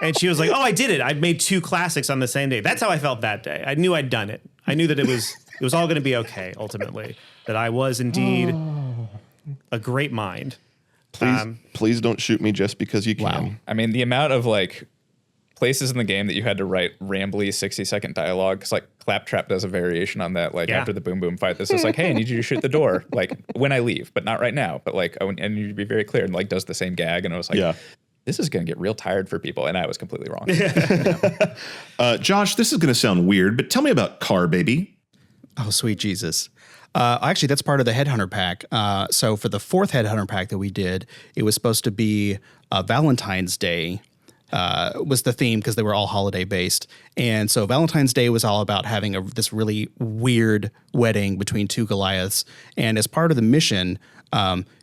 And she was like, oh, I did it. I made 2 classics on the same day. That's how I felt that day. I knew I'd done it. I knew that it was all going to be okay, ultimately. That I was indeed a great mind. Please don't shoot me just because you can. Wow. I mean, the amount of like places in the game that you had to write rambly 60-second dialogue, because like Claptrap does a variation on that, like after the Boom Boom fight. This is like, hey, I need you to shoot the door, like when I leave, but not right now. But like, I need you to be very clear, and like does the same gag. And I was like, this is going to get real tired for people. And I was completely wrong. Josh, this is going to sound weird, but tell me about Car Baby. Oh, sweet Jesus. Actually, that's part of the Headhunter pack. So for the 4th Headhunter pack that we did, it was supposed to be Valentine's Day was the theme because they were all holiday based. And so Valentine's Day was all about having this really weird wedding between 2 Goliaths. And as part of the mission,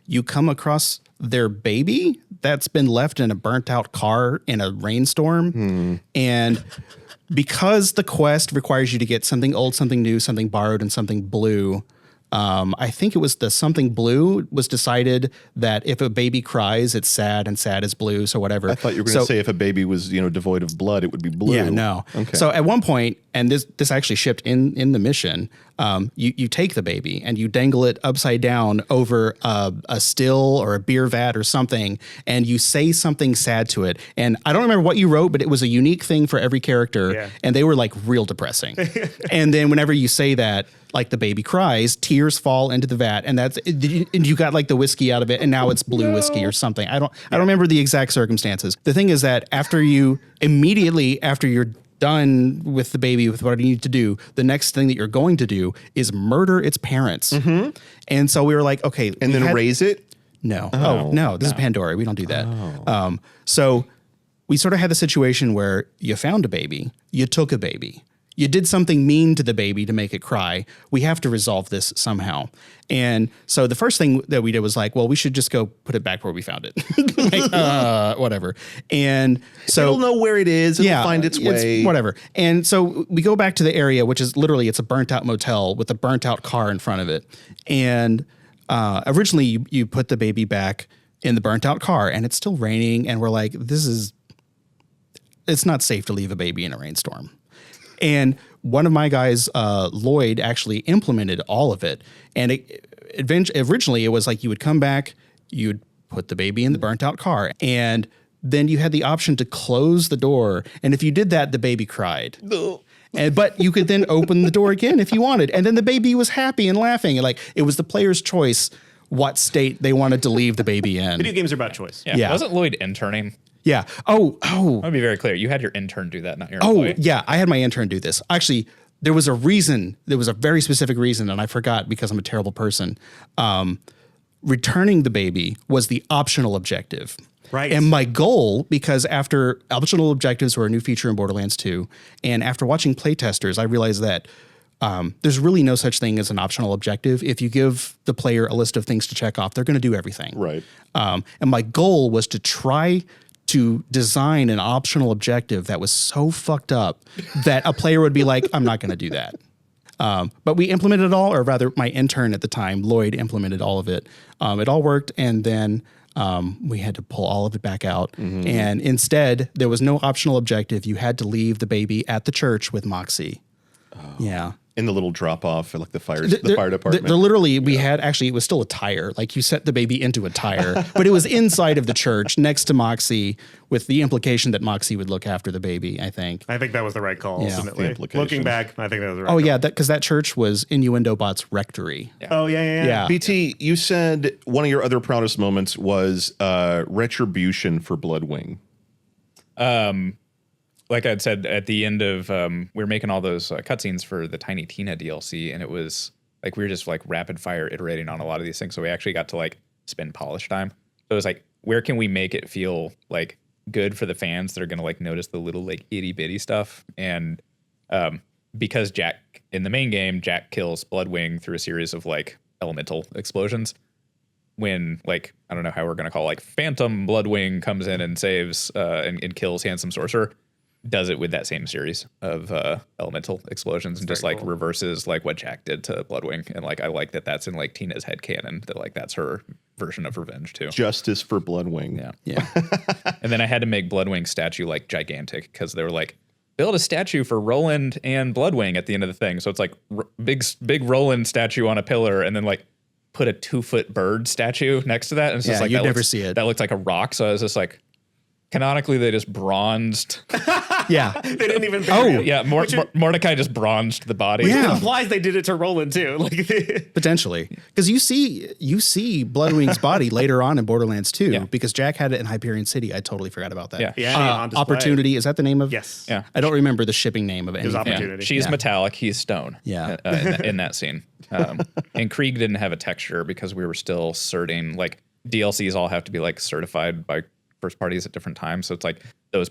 you come across their baby that's been left in a burnt out car in a rainstorm. And because the quest requires you to get something old, something new, something borrowed, and something blue, I think it was the something blue was decided that if a baby cries, it's sad and sad is blue. So whatever. I thought you were going to say if a baby was, devoid of blood, it would be blue. Yeah, no. Okay. So at one point, and this actually shipped in the mission, you take the baby and you dangle it upside down over a still or a beer vat or something, and you say something sad to it. And I don't remember what you wrote, but it was a unique thing for every character, and they were like real depressing. And then whenever you say that, like the baby cries, tears fall into the vat, and and you got like the whiskey out of it, and now it's blue whiskey or something. I don't remember the exact circumstances. The thing is that immediately after you're done with the baby with what you need to do, the next thing that you're going to do is murder its parents. And so we were like, okay, And then raise it? No. Oh, no. This is Pandora. We don't do that. So we sort of had the situation where you found a baby, you took a baby, you did something mean to the baby to make it cry. We have to resolve this somehow. And so the first thing that we did was like, well, we should just go put it back where we found it. Like, whatever. And so it'll know where it is. It'll find its way. Whatever. And so we go back to the area, which is literally, it's a burnt out motel with a burnt out car in front of it. And originally you put the baby back in the burnt out car, and it's still raining. And we're like, it's not safe to leave a baby in a rainstorm. And one of my guys, Lloyd, actually implemented all of it. And originally it was like you would come back, you'd put the baby in the burnt out car, and then you had the option to close the door. And if you did that, the baby cried. But you could then open the door again if you wanted. And then the baby was happy and laughing. And like, it was the player's choice what state they wanted to leave the baby in. Video games are about choice. Yeah. Wasn't Lloyd interning? Yeah. Oh. I want to be very clear. You had your intern do that, not your employee. Yeah. I had my intern do this. Actually, there was a reason. There was a very specific reason, and I forgot because I'm a terrible person. Returning the baby was the optional objective. Right. And my goal, because after optional objectives were a new feature in Borderlands 2, and after watching playtesters, I realized that there's really no such thing as an optional objective. If you give the player a list of things to check off, they're going to do everything. Right. And my goal was to try to design an optional objective that was so fucked up that a player would be like, I'm not going to do that. But we implemented it all, or rather my intern at the time, Lloyd, implemented all of it. It all worked, and then we had to pull all of it back out. And instead, there was no optional objective. You had to leave the baby at the church with Moxie. Yeah. In the little drop off for like the fire department. Literally, we had it was still a tire. Like you set the baby into a tire, but it was inside of the church next to Moxie, with the implication that Moxie would look after the baby, I think. I think that was the right call, ultimately. implication. Looking back, I think that was the right Oh, call. yeah, because that church was Innuendo Bot's rectory. Oh, yeah. BT, you said one of your other proudest moments was retribution for Bloodwing. Like I'd said at the end of, we were making all those cutscenes for the Tiny Tina DLC, and it was like we were just like rapid fire iterating on a lot of these things. So we actually got to like spend polish time. So it was like, where can we make it feel like good for the fans that are going to like notice the little like itty bitty stuff? And because Jack in the main game, Jack kills Bloodwing through a series of like elemental explosions. When like, I don't know how we're going to call like Phantom Bloodwing comes in and saves and kills Handsome Sorcerer, does it with that same series of elemental explosions and just like cool. Reverses like what Jack did to Bloodwing. And like I like that's in like Tina's head canon, that like that's her version of revenge too. Justice for Bloodwing. Yeah. And then I had to make Bloodwing's statue like gigantic, because they were like, build a statue for Roland and Bloodwing at the end of the thing. So it's like big Roland statue on a pillar, and then like put a 2-foot bird statue next to that. And it's just like, you'd never see it. That looks like a rock. So I was just like, canonically, they just bronzed. Yeah. They didn't even. Yeah. Mordecai just bronzed the body. Yeah. It implies they did it to Roland too. Like Potentially. Because you see Bloodwing's body later on in Borderlands 2, because Jack had it in Hyperion City. I totally forgot about that. Yeah. On display. Opportunity, is that the name of? Yes. Yeah. I don't remember the shipping name of it. It was Opportunity. She's metallic. He's stone. Yeah. In that scene. And Krieg didn't have a texture because we were still certing, like DLCs all have to be like certified by first parties at different times. So it's like those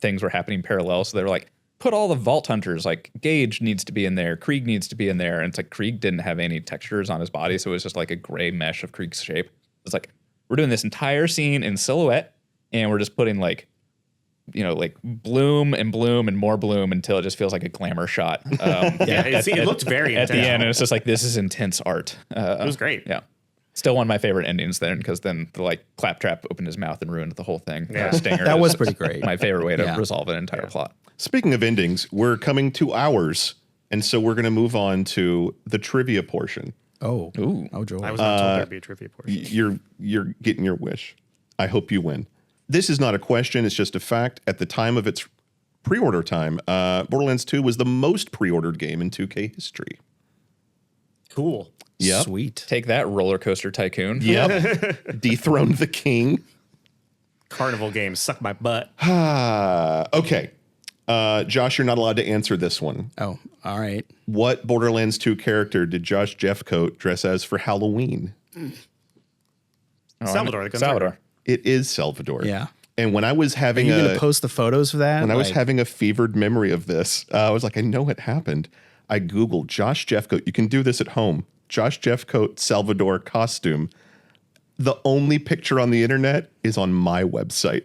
things were happening parallel. So they were like, put all the Vault Hunters, like Gage needs to be in there, Krieg needs to be in there. And it's like Krieg didn't have any textures on his body. So it was just like a gray mesh of Krieg's shape. It's like, we're doing this entire scene in silhouette, and we're just putting like, you know, like bloom and more bloom until it just feels like a glamour shot. It looked very at intense. the end. And it's just like, this is intense art. It was great. Yeah. Still one of my favorite endings then, because then the like Claptrap opened his mouth and ruined the whole thing. Yeah. Stinger That is was pretty great. My favorite way to resolve an entire plot. Speaking of endings, we're coming to ours, and so we're going to move on to the trivia portion. Oh. Ooh. Oh, joy. I was not told there'd be a trivia portion. You're getting your wish. I hope you win. This is not a question, it's just a fact. At the time of its pre-order time, Borderlands 2 was the most pre-ordered game in 2K history. Cool. Yep. Sweet. Take that, Roller Coaster Tycoon. Yep. Dethroned the king. Carnival games suck my butt. Okay. Josh, you're not allowed to answer this one. Oh, all right. What Borderlands 2 character did Josh Jeffcoat dress as for Halloween? Salvador. The gunfighter. Salvador. It is Salvador. Yeah. And when I was Are having you going to post the photos for that? when I was having a fevered memory of this, I was like, I know it happened. I Googled Josh Jeffcoat. You can do this at home. Josh Jeffcoat Salvador costume. The only picture on the internet is on my website.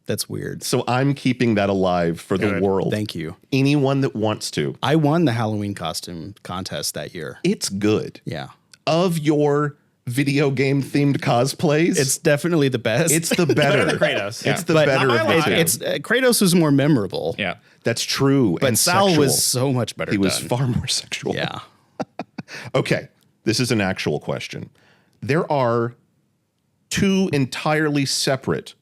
That's weird. So I'm keeping that alive for the Good. world. Thank you. Anyone that wants to. I won the Halloween costume contest that year. It's good. Yeah. Of your video game themed cosplays, It's definitely the best. it's the better. Better than Kratos. It's the But better of the it- two. it's Kratos was more memorable. Yeah. That's true. But and Sal sexual. was so much better. He was done. far more sexual. Yeah. Okay, this is an actual question. There are two entirely separate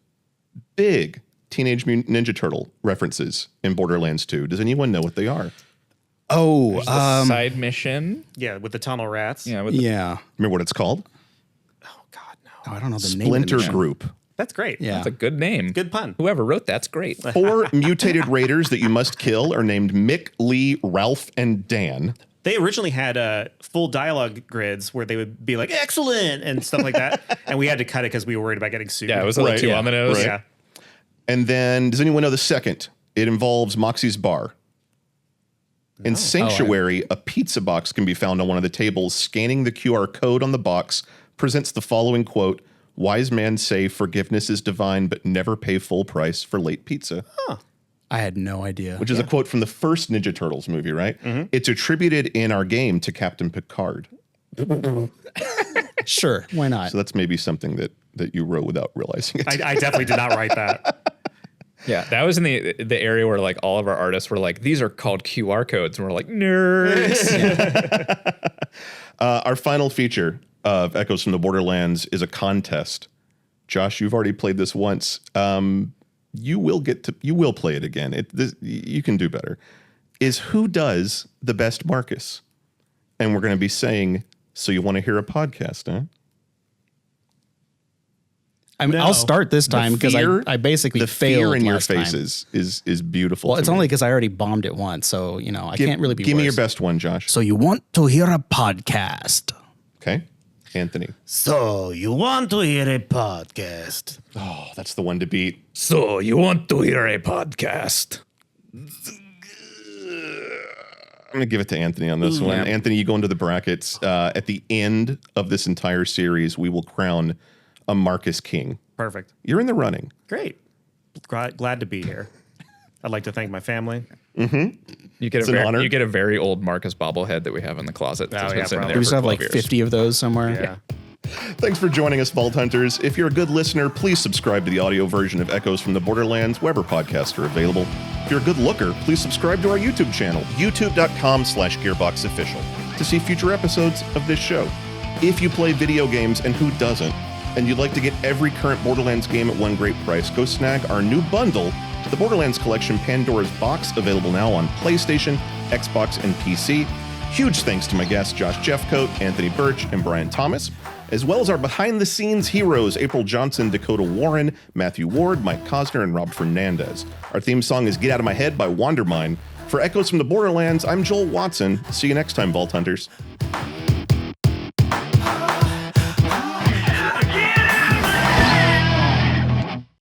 big Teenage Mutant Ninja Turtle references in Borderlands 2. Does anyone know what they are? Oh, The side mission. Yeah, with the tunnel rats. Yeah. With yeah. Remember what it's called? Oh, God, no. Oh, I don't know the name. Splinter of the Group. That's great. Yeah. That's a good name. Good pun. Whoever wrote that's great. 4 mutated raiders that you must kill are named Mick, Lee, Ralph, and Dan. They originally had full dialogue grids where they would be like, excellent, and stuff like that. And we had to cut it because we were worried about getting sued. Yeah, it was a little Right, too yeah, on the nose. right. Yeah. And then, does anyone know the second? It involves Moxie's Bar. In Sanctuary, a pizza box can be found on one of the tables. Scanning the QR code on the box presents the following quote: "Wise man say forgiveness is divine, but never pay full price for late pizza." I had no idea. Which is a quote from the first Ninja Turtles movie, right? It's attributed in our game to Captain Picard. Sure, why not? So that's maybe something that you wrote without realizing it. I definitely did not write that. Yeah, that was in the area where like all of our artists were like, these are called QR codes, and we're like, nerds. Our final feature of Echoes from the Borderlands is a contest. Josh, you've already played this once. You will play it again. You can do better. Is who does the best Marcus? And we're going to be saying, so you want to hear a podcast, huh? I mean, I'll start this time because I basically the failed fear in your last time. faces is beautiful. Well, to it's me. only because I already bombed it once, so I can't really be. Give me your worse. best one, Josh. So you want to hear a podcast? Okay, Anthony. So, you want to hear a podcast? Oh, that's the one to beat. So you want to hear a podcast? I'm going to give it to Anthony on this one. Yeah. Anthony, you go into the brackets. At the end of this entire series, we will crown a Marcus King. Perfect. You're in the running. Great. Glad to be here. I'd like to thank my family. You get an honor. you get a very old Marcus bobblehead that we have in the closet. that's been yeah, sitting probably. there Do we for still have 12 like years. 50 of those somewhere? Yeah. Thanks for joining us, Vault Hunters. If you're a good listener, please subscribe to the audio version of Echoes from the Borderlands, wherever podcasts are available. If you're a good looker, please subscribe to our YouTube channel, youtube.com/GearboxOfficial, to see future episodes of this show. If you play video games, and who doesn't, and you'd like to get every current Borderlands game at one great price, go snag our new bundle, the Borderlands Collection Pandora's Box, available now on PlayStation, Xbox, and PC. Huge thanks to my guests Josh Jeffcoat, Anthony Burch, and Brian Thomas, as well as our behind-the-scenes heroes April Johnson, Dakota Warren, Matthew Ward, Mike Cosner, and Rob Fernandez. Our theme song is Get Out of My Head by Wandermine. For Echoes from the Borderlands, I'm Joel Watson. See you next time, Vault Hunters.